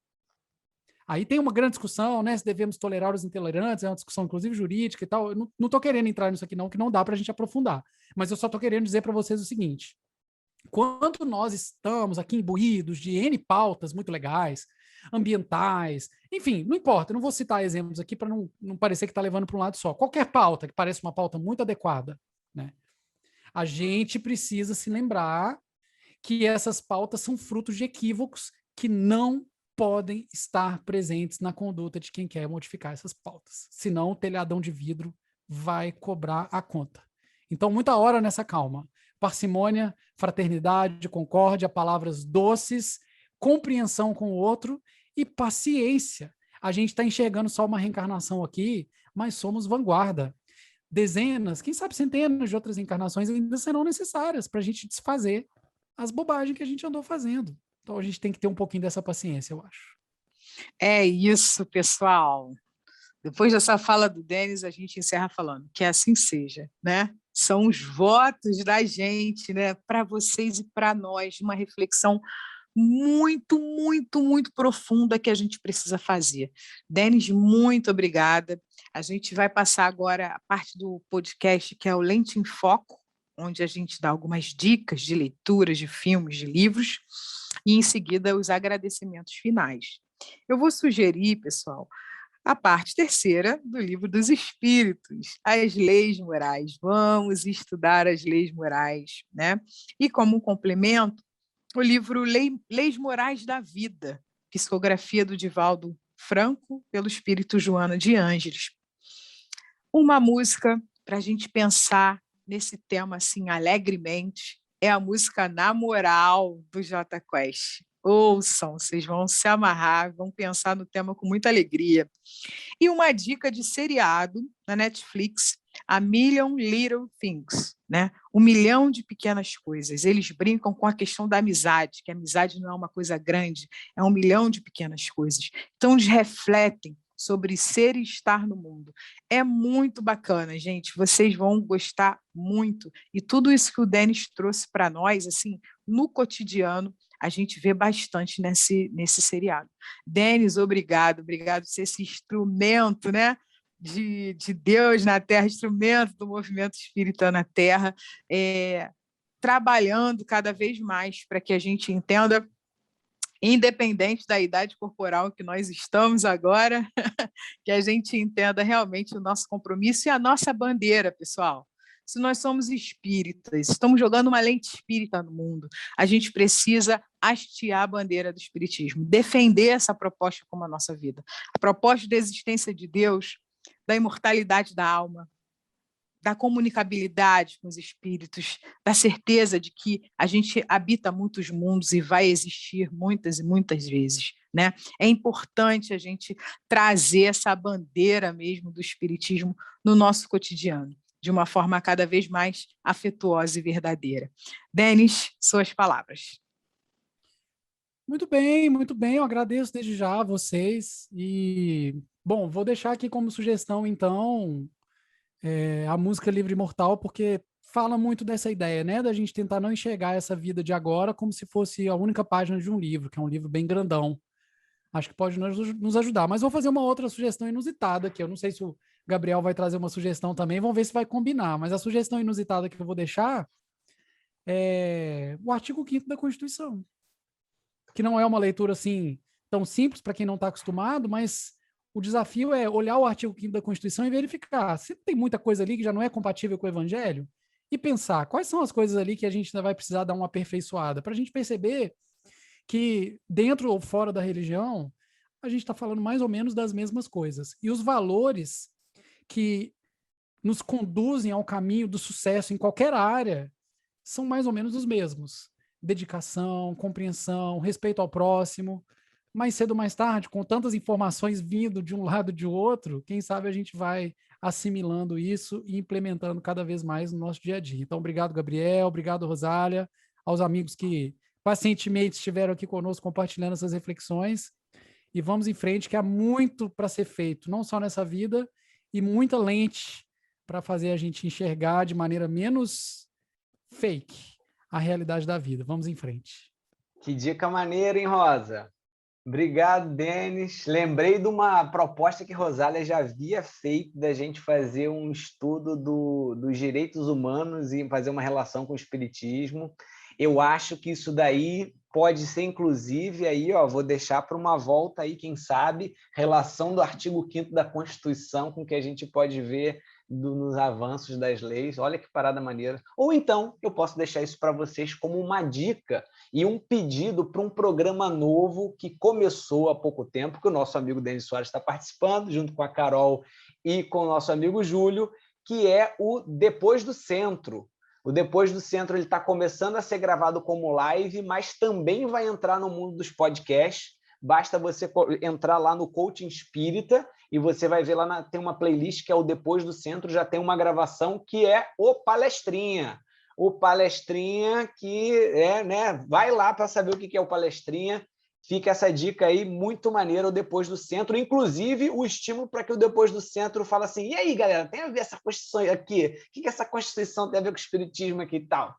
Speaker 3: Aí tem uma grande discussão, né, se devemos tolerar os intolerantes, é uma discussão inclusive jurídica e tal. Eu não estou querendo entrar nisso aqui não, que não dá para a gente aprofundar. Mas eu só estou querendo dizer para vocês o seguinte: quando nós estamos aqui imbuídos de N pautas muito legais, ambientais, enfim, não importa, eu não vou citar exemplos aqui para não parecer que está levando para um lado só. Qualquer pauta que pareça uma pauta muito adequada, né, a gente precisa se lembrar que essas pautas são frutos de equívocos que não podem estar presentes na conduta de quem quer modificar essas pautas. Senão o telhadão de vidro vai cobrar a conta. Então, muita hora nessa calma. Parcimônia, fraternidade, concórdia, palavras doces, compreensão com o outro e paciência. A gente está enxergando só uma reencarnação aqui, mas somos vanguarda. Dezenas, quem sabe centenas de outras encarnações ainda serão necessárias para a gente desfazer as bobagens que a gente andou fazendo. Então a gente tem que ter um pouquinho dessa paciência, eu acho.
Speaker 1: É isso, pessoal. Depois dessa fala do Denis, a gente encerra falando que assim seja, né? São os votos da gente, né? Para vocês e para nós, uma reflexão muito, muito, muito profunda que a gente precisa fazer. Denis, muito obrigada. A gente vai passar agora a parte do podcast que é o Lente em Foco, onde a gente dá algumas dicas de leituras, de filmes, de livros, e em seguida os agradecimentos finais. Eu vou sugerir, pessoal, a parte terceira do Livro dos Espíritos, as leis morais. Vamos estudar as leis morais, né? E como complemento, o livro Leis Morais da Vida, psicografia do Divaldo Franco, pelo Espírito Joana de Ângeles. Uma música para a gente pensar nesse tema assim alegremente é a música Na Moral, do Jota Quest. Ouçam, vocês vão se amarrar, vão pensar no tema com muita alegria. E uma dica de seriado na Netflix, A Million Little Things, né? 1.000.000 de pequenas coisas. Eles brincam com a questão da amizade, que a amizade não é uma coisa grande, é 1.000.000 de pequenas coisas. Então, eles refletem sobre ser e estar no mundo. É muito bacana, gente. Vocês vão gostar muito. E tudo isso que o Denis trouxe para nós, assim, no cotidiano, a gente vê bastante nesse seriado. Denis, obrigado por ser esse instrumento, né, de Deus na Terra, instrumento do movimento espírita na Terra, trabalhando cada vez mais para que a gente entenda, independente da idade corporal que nós estamos agora, que a gente entenda realmente o nosso compromisso e a nossa bandeira, pessoal. Se nós somos espíritas, estamos jogando uma lente espírita no mundo, a gente precisa hastear a bandeira do espiritismo, defender essa proposta como a nossa vida. A proposta da existência de Deus, da imortalidade da alma, da comunicabilidade com os espíritos, da certeza de que a gente habita muitos mundos e vai existir muitas e muitas vezes, né? É importante a gente trazer essa bandeira mesmo do espiritismo no nosso cotidiano, de uma forma cada vez mais afetuosa e verdadeira. Denis, suas palavras.
Speaker 3: Muito bem, muito bem. Eu agradeço desde já a vocês. E, bom, vou deixar aqui como sugestão, então, a música Livre Imortal, porque fala muito dessa ideia, né? Da gente tentar não enxergar essa vida de agora como se fosse a única página de um livro, que é um livro bem grandão. Acho que pode nos ajudar. Mas vou fazer uma outra sugestão inusitada, que eu não sei se o Gabriel vai trazer uma sugestão também, vamos ver se vai combinar. Mas a sugestão inusitada que eu vou deixar é o artigo 5º da Constituição, que não é uma leitura assim tão simples para quem não está acostumado, mas o desafio é olhar o artigo 5º da Constituição e verificar se tem muita coisa ali que já não é compatível com o Evangelho e pensar quais são as coisas ali que a gente ainda vai precisar dar uma aperfeiçoada, para a gente perceber que dentro ou fora da religião a gente está falando mais ou menos das mesmas coisas. E os valores que nos conduzem ao caminho do sucesso em qualquer área são mais ou menos os mesmos. Dedicação, compreensão, respeito ao próximo. mais cedo ou mais tarde, com tantas informações vindo de um lado e de outro, quem sabe a gente vai assimilando isso e implementando cada vez mais no nosso dia a dia. Então, obrigado, Gabriel, obrigado, Rosália, aos amigos que pacientemente estiveram aqui conosco compartilhando essas reflexões, e vamos em frente, que há muito para ser feito, não só nessa vida, e muita lente para fazer a gente enxergar de maneira menos fake a realidade da vida. Vamos em frente.
Speaker 2: Que dica maneira, hein, Rosa? Obrigado, Denis. Lembrei de uma proposta que Rosália já havia feito da gente fazer um estudo dos direitos humanos e fazer uma relação com o espiritismo. Eu acho que isso daí pode ser, inclusive, aí, ó, vou deixar para uma volta aí, quem sabe, relação do artigo 5º da Constituição com o que a gente pode ver nos avanços das leis. Olha que parada maneira. Ou então, eu posso deixar isso para vocês como uma dica e um pedido para um programa novo que começou há pouco tempo, que o nosso amigo Denis Soares está participando, junto com a Carol e com o nosso amigo Júlio, que é o Depois do Centro. O Depois do Centro está começando a ser gravado como live, mas também vai entrar no mundo dos podcasts. Basta você entrar lá no Coaching Espírita e você vai ver lá, tem uma playlist que é o Depois do Centro, já tem uma gravação que é o Palestrinha. O Palestrinha que é, né? Vai lá para saber o que é o Palestrinha. Fica essa dica aí, muito maneira, o Depois do Centro. Inclusive, o estímulo para que o Depois do Centro fale assim, e aí, galera, tem a ver essa Constituição aqui? O que essa Constituição tem a ver com o Espiritismo aqui e tal?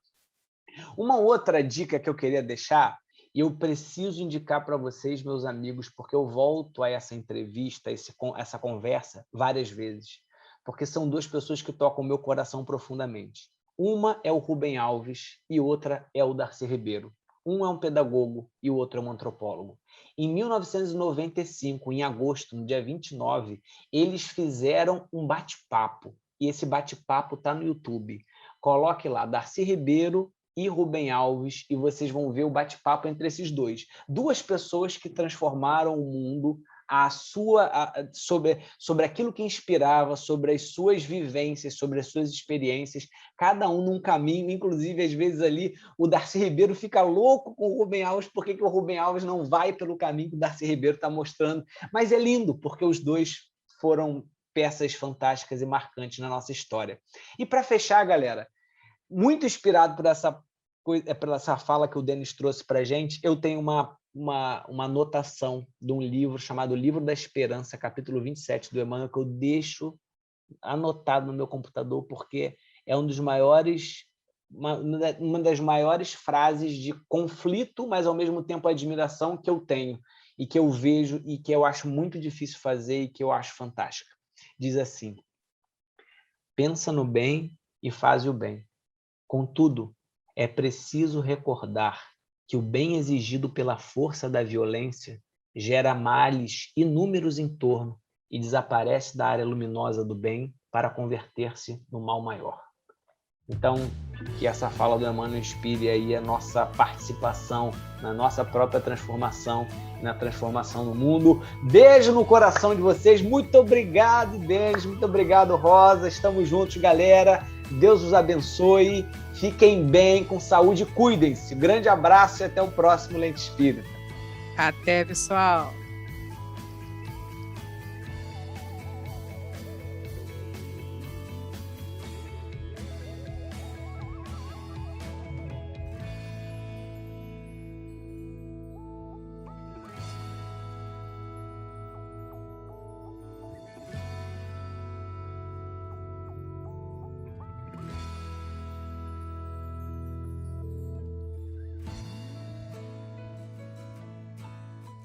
Speaker 2: Uma outra dica que eu queria deixar, e eu preciso indicar para vocês, meus amigos, porque eu volto a essa entrevista, essa conversa várias vezes, porque são duas pessoas que tocam o meu coração profundamente. Uma é o Rubem Alves e outra é o Darcy Ribeiro. Um é um pedagogo e o outro é um antropólogo. Em 1995, em agosto, no dia 29, eles fizeram um bate-papo. E esse bate-papo está no YouTube. Coloque lá, Darcy Ribeiro e Rubem Alves, e vocês vão ver o bate-papo entre esses dois. Duas pessoas que transformaram o mundo sobre aquilo que inspirava, sobre as suas vivências, sobre as suas experiências, cada um num caminho. Inclusive, às vezes ali, o Darcy Ribeiro fica louco com o Rubem Alves, porque que o Rubem Alves não vai pelo caminho que o Darcy Ribeiro está mostrando. Mas é lindo, porque os dois foram peças fantásticas e marcantes na nossa história. E para fechar, galera, muito inspirado por essa fala que o Denis trouxe para a gente, eu tenho uma anotação de um livro chamado Livro da Esperança, capítulo 27 do Emmanuel, que eu deixo anotado no meu computador, porque é uma das maiores frases de conflito, mas ao mesmo tempo admiração que eu tenho, e que eu vejo, e que eu acho muito difícil fazer, e que eu acho fantástica. Diz assim: pensa no bem e faz o bem. Contudo, é preciso recordar que o bem exigido pela força da violência gera males inúmeros em torno e desaparece da área luminosa do bem para converter-se no mal maior. Então, que essa fala do Emmanuel inspire aí a nossa participação na nossa própria transformação, na transformação do mundo. Beijo no coração de vocês. Muito obrigado, Denis. Muito obrigado, Rosa. Estamos juntos, galera. Deus os abençoe. Fiquem bem, com saúde. Cuidem-se. Grande abraço e até o próximo Lente Espírita.
Speaker 1: Até, pessoal.